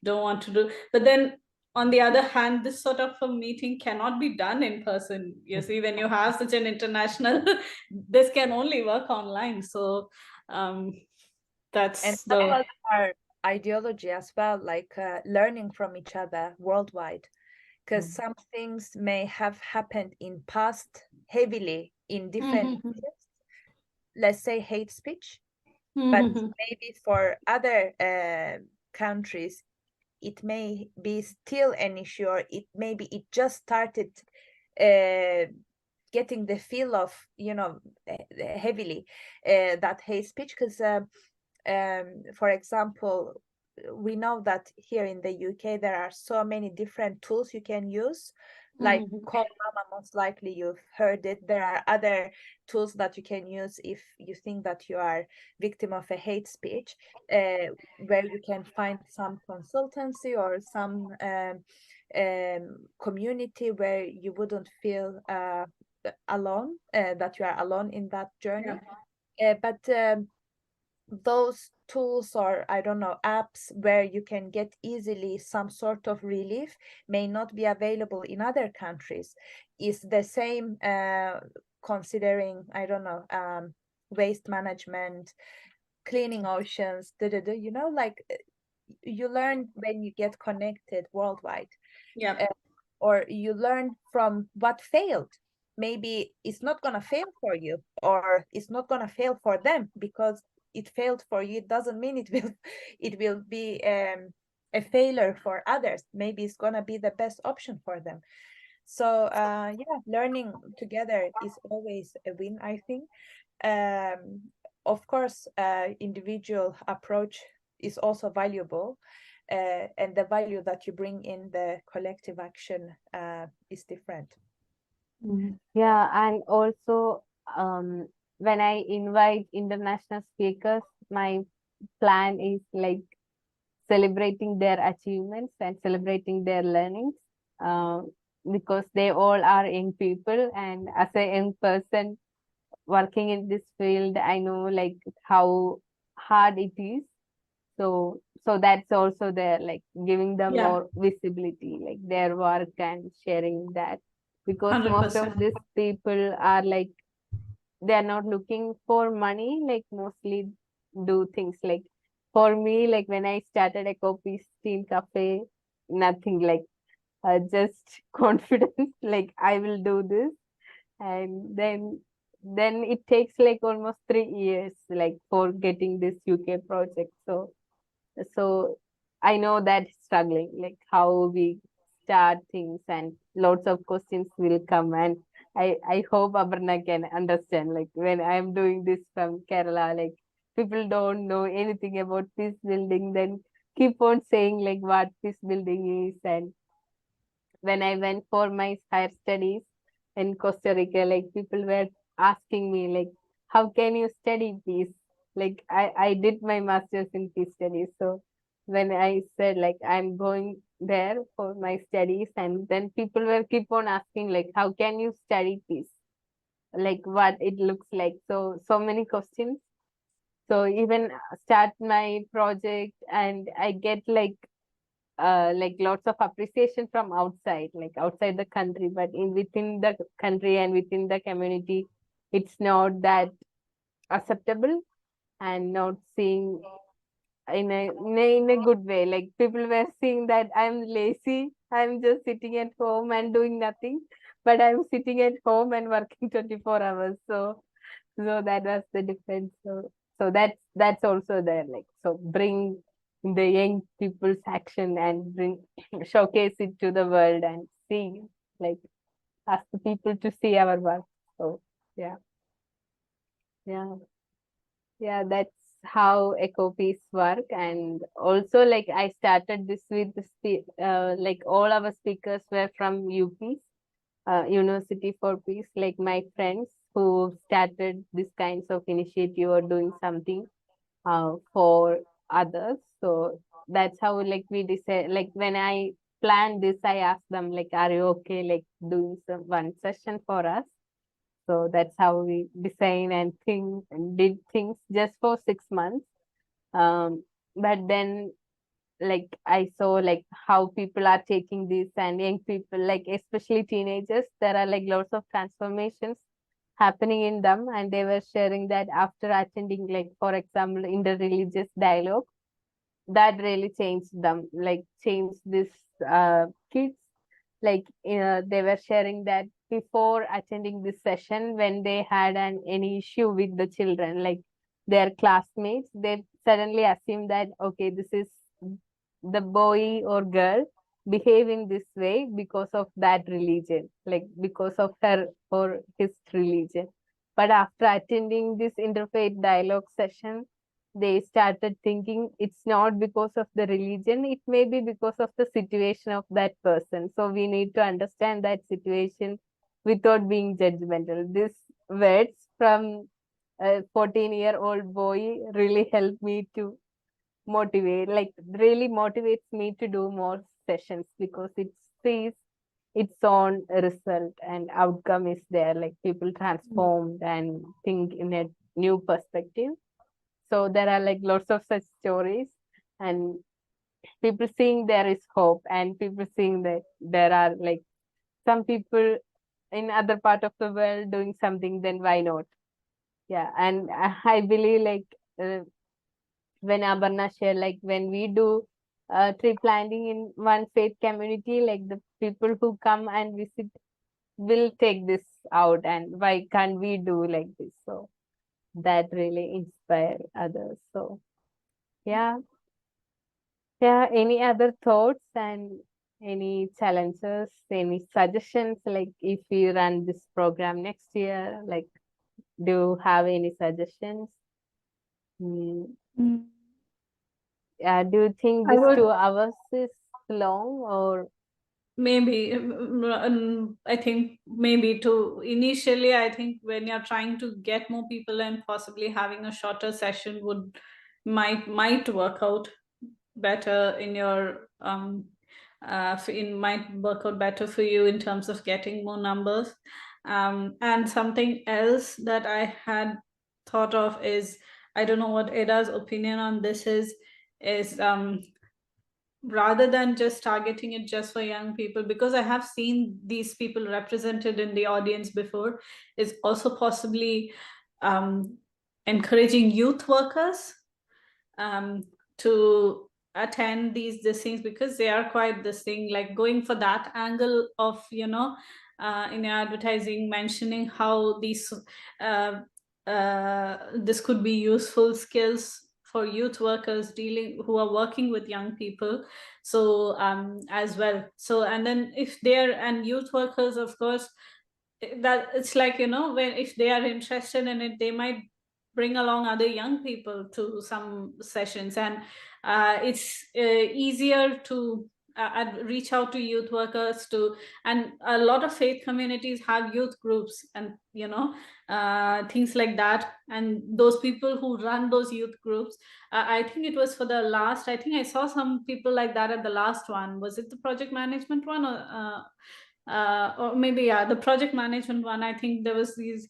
C: don't want to do. But then on the other hand, this sort of a meeting cannot be done in person. You see, when you have such an international, this can only work online. So that's
E: And that was our ideology as well, like learning from each other worldwide, because some things may have happened in past heavily in different regions, let's say hate speech, but maybe for other countries it may be still an issue, or it just started getting the feel of heavily that hate speech, because for example, we know that here in the UK there are so many different tools you can use, like Call Mama, most likely you've heard it. There are other tools that you can use if you think that you are victim of a hate speech, where you can find some consultancy or some community where you wouldn't feel alone, that you are alone in that journey. But those tools, or I don't know, apps where you can get easily some sort of relief, may not be available in other countries. Is the same considering, I don't know, waste management, cleaning oceans, like you learn when you get connected worldwide. Or you learn from what failed. Maybe it's not going to fail for you, or it's not going to fail for them. Because it failed for you, it doesn't mean it will be a failure for others. Maybe it's going to be the best option for them. So learning together is always a win, I think. Of course, individual approach is also valuable, and the value that you bring in the collective action is different.
A: Yeah, and also when I invite international speakers, my plan is like celebrating their achievements and celebrating their learnings, because they all are young people, and as a young person working in this field, I know like how hard it is. So that's also there, like giving them more visibility, like their work, and sharing that, because most of
C: 100%.
A: these people are like, they are not looking for money, like mostly do things like, for me, like when I started EcoPeace Cafe, nothing, like just confidence, like I will do this. And then it takes like almost 3 years, like for getting this UK project. So I know that struggling, like how we start things, and lots of questions will come. And I hope Aparna can understand, like when I'm doing this from Kerala, like people don't know anything about peace building, then keep on saying like what peace building is. And when I went for my higher studies in Costa Rica, like people were asking me like, how can you study peace? Like I did my master's in peace studies. So when I said like I'm going there for my studies, and then people were keep on asking like, how can you study peace? Like what it looks like. So many questions. So even start my project, and I get like lots of appreciation from outside, like outside the country, but within the country and within the community, it's not that acceptable, and not seeing in a good way. Like people were seeing that I'm lazy, I'm just sitting at home and doing nothing, but I'm sitting at home and working 24 hours. So that was the difference. So that's also there. Like, so bring the young people's action and bring showcase it to the world, and see, like, ask the people to see our work. So yeah. That's how EcoPeace work. And also, like, I started this with like all our speakers were from UPeace, University for Peace, like my friends who started this kinds of initiative or doing something for others. So that's how, like, we decide, like when I planned this, I asked them like, are you okay like doing one session for us? So that's how we design and think and did things just for 6 months. But then like I saw like how people are taking this, and young people, like especially teenagers, there are like lots of transformations happening in them, and they were sharing that after attending, like for example, interreligious dialogue, that really changed them, like changed this kids. Like they were sharing that before attending this session, when they had any issue with the children, like their classmates, they suddenly assume that okay, this is the boy or girl behaving this way because of that religion, like because of her or his religion. But after attending this interfaith dialogue session, they started thinking it's not because of the religion, it may be because of the situation of that person. So we need to understand that situation without being judgmental. These words from a 14-year-old boy really helped me to motivate, like really motivates me to do more sessions, because it sees its own result and outcome is there, like people transformed and think in a new perspective. So there are like lots of such stories, and people seeing there is hope, and people seeing that there are like some people in other part of the world doing something, then why not? Yeah, and I believe like when Abarna shared, like when we do tree planting in one faith community, like the people who come and visit will take this out, and why can't we do like this? So that really inspire others. So yeah. Any other thoughts and any challenges, any suggestions, like if we run this program next year, like do you have any suggestions? Mm,
B: Mm.
A: do you think
C: I
A: this
C: would
A: 2 hours is long, or
C: maybe I think maybe to initially, I think when you're trying to get more people and possibly having a shorter session might work out better in your might work out better for you in terms of getting more numbers. And something else that I had thought of is, I don't know what Eda's opinion on this is rather than just targeting it just for young people, because I have seen these people represented in the audience before, is also possibly encouraging youth workers to attend these things, because they are quite this thing, like going for that angle of, in advertising, mentioning how these this could be useful skills for youth workers who are working with young people. So as well, so and then if they're and youth workers, of course, that it's like, when if they are interested in it, they might bring along other young people to some sessions, and it's easier to reach out to youth workers and a lot of faith communities have youth groups, and things like that, and those people who run those youth groups, I think it was for the last, I think I saw some people like that at the last one. Was it the project management one, or maybe the project management one? I think there was these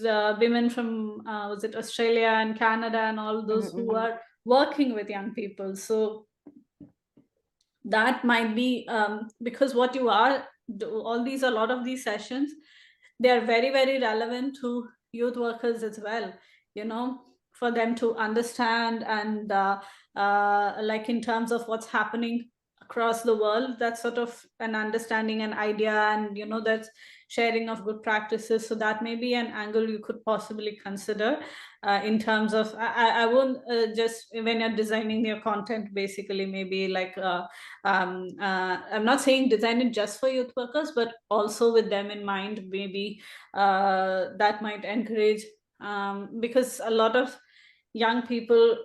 C: women from was it Australia and Canada and all those who are working with young people. So that might be because what you are all these, a lot of these sessions, they are very, very relevant to youth workers as well, for them to understand, and like in terms of what's happening across the world, that's sort of an understanding, an idea, and that's sharing of good practices. So that may be an angle you could possibly consider in terms of, I won't just when you're designing your content, basically maybe like I'm not saying design it just for youth workers, but also with them in mind, maybe that might encourage, because a lot of young people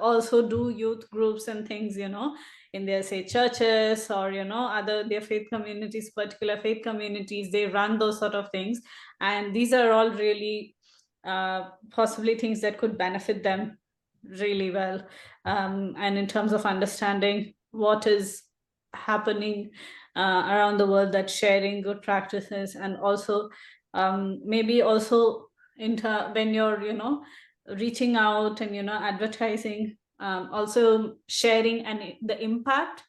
C: also do youth groups and things, in their, say, churches, or other their faith communities, particular faith communities, they run those sort of things, and these are all really possibly things that could benefit them really well, and in terms of understanding what is happening around the world that's sharing good practices, and also maybe also when you're reaching out and advertising, also sharing and the impact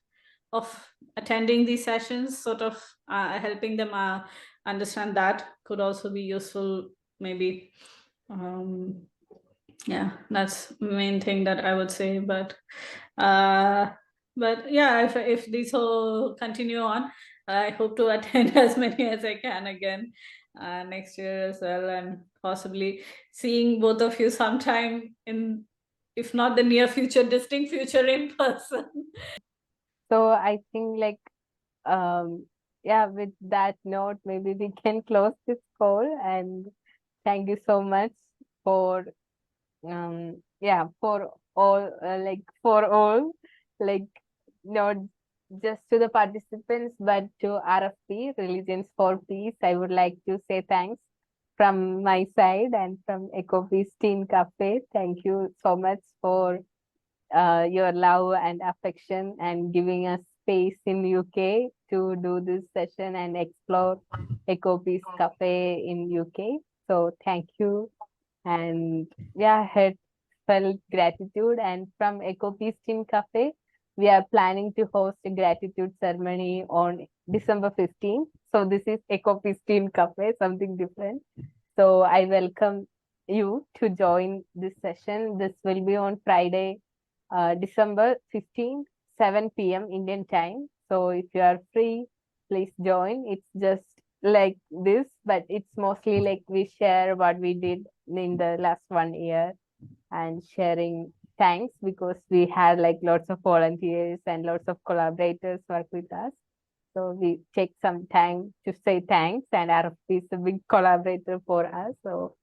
C: of attending these sessions, sort of helping them understand that could also be useful, maybe. Yeah, that's the main thing that I would say. But yeah, if these all continue on, I hope to attend as many as I can again next year as well, and possibly seeing both of you sometime in, if not the near future, distant future, in person.
A: So I think like yeah, with that note, maybe we can close this call, and thank you so much for yeah, for all like not just to the participants but to RFP, Religions for Peace. I would like to say thanks from my side and from EcoPeace Teen Cafe. Thank you so much for your love and affection and giving us space in UK to do this session and explore EcoPeace Cafe in UK. So thank you. And yeah, heartfelt gratitude. And from EcoPeace Teen Cafe, we are planning to host a gratitude ceremony on December 15th. So this is EcoPeace Teen Cafe, something different. So I welcome you to join this session. This will be on Friday, December 15th, 7 p.m. Indian time. So if you are free, please join. It's just like this, but it's mostly like we share what we did in the last 1 year and sharing thanks, because we had like lots of volunteers and lots of collaborators work with us. So we take some time to say thanks, and RFP is a big collaborator for us. So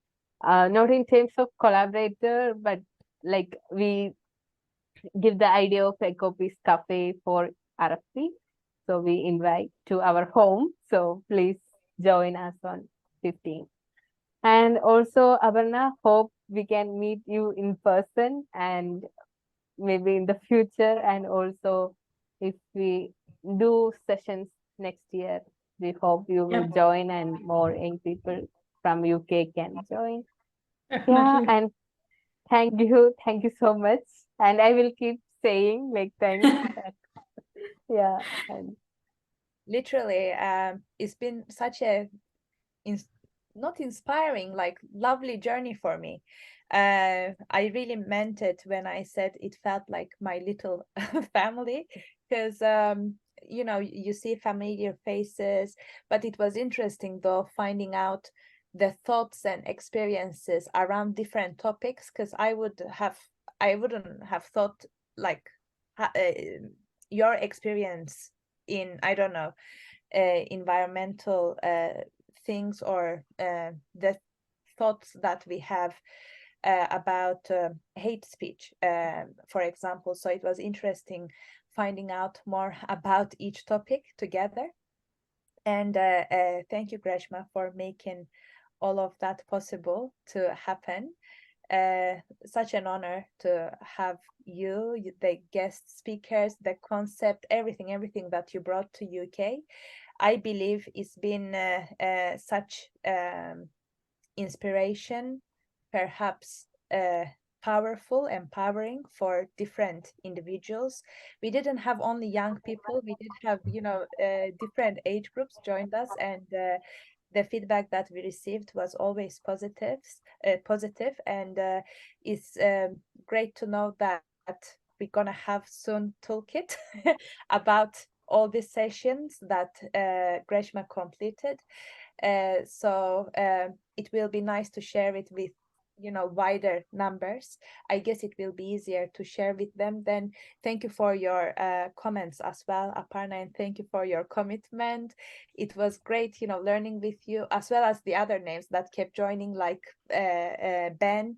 A: not in terms of collaborator, but like we give the idea of EcoPeace Cafe for RFP. So we invite to our home. So please join us on 15th. And also, Abarna, hope we can meet you in person and maybe in the future. And also, if we do sessions next year, we hope you will join and more young people from UK can join.
C: Definitely.
A: Yeah, and thank you so much. And I will keep saying like thanks. Yeah. And
E: Literally, it's been such a not inspiring, like lovely journey for me. I really meant it when I said it felt like my little family, because you see familiar faces, but it was interesting though finding out the thoughts and experiences around different topics, because I wouldn't have thought like your experience in, I don't know, environmental things, or the thoughts that we have about hate speech, for example. So it was interesting finding out more about each topic together. And thank you, Greshma, for making all of that possible to happen. Such an honor to have you, the guest speakers, the concept, everything that you brought to UK. I believe it's been such inspiration, perhaps powerful, empowering for different individuals. We didn't have only young people, we did have, different age groups joined us, and the feedback that we received was always positive, and it's great to know that we're gonna have soon toolkit about all these sessions that Greshma completed. So it will be nice to share it with wider numbers. I guess it will be easier to share with them. Then thank you for your comments as well, Aparna, and thank you for your commitment. It was great learning with you, as well as the other names that kept joining, like Ben.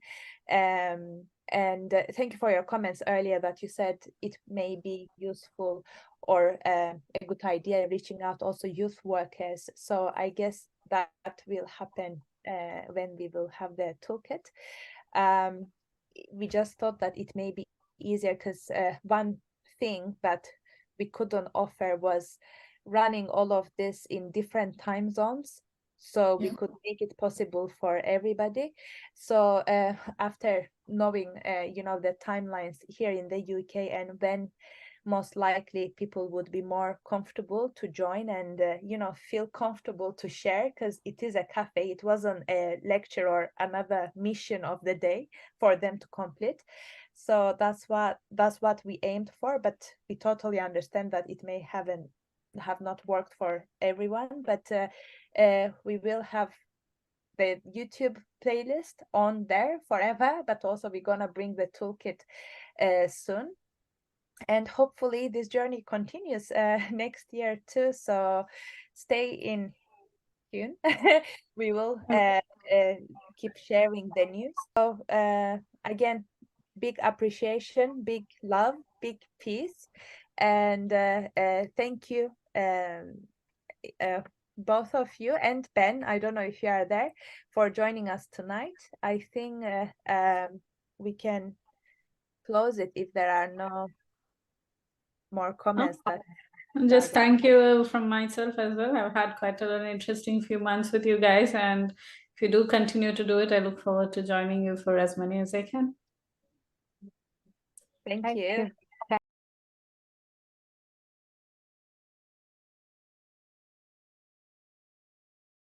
E: And thank you for your comments earlier that you said it may be useful or a good idea reaching out also youth workers. So I guess that will happen when we will have the toolkit. We just thought that it may be easier, because one thing that we couldn't offer was running all of this in different time zones, so we could make it possible for everybody. So after knowing the timelines here in the UK and when most likely people would be more comfortable to join and feel comfortable to share, because it is a cafe, it wasn't a lecture or another mission of the day for them to complete. So that's what we aimed for, but we totally understand that it may have not worked for everyone. But we will have the YouTube playlist on there forever, but also we're gonna bring the toolkit soon, and hopefully this journey continues next year too. So stay in tune. We will keep sharing the news. So again, big appreciation, big love, big peace, and thank you, both of you, and Ben, I don't know if you are there, for joining us tonight. I think we can close it if there are no more comments.
C: And just thank you from myself as well. I've had quite an interesting few months with you guys, and if you do continue to do it, I look forward to joining you for as many as I can.
E: Thank you.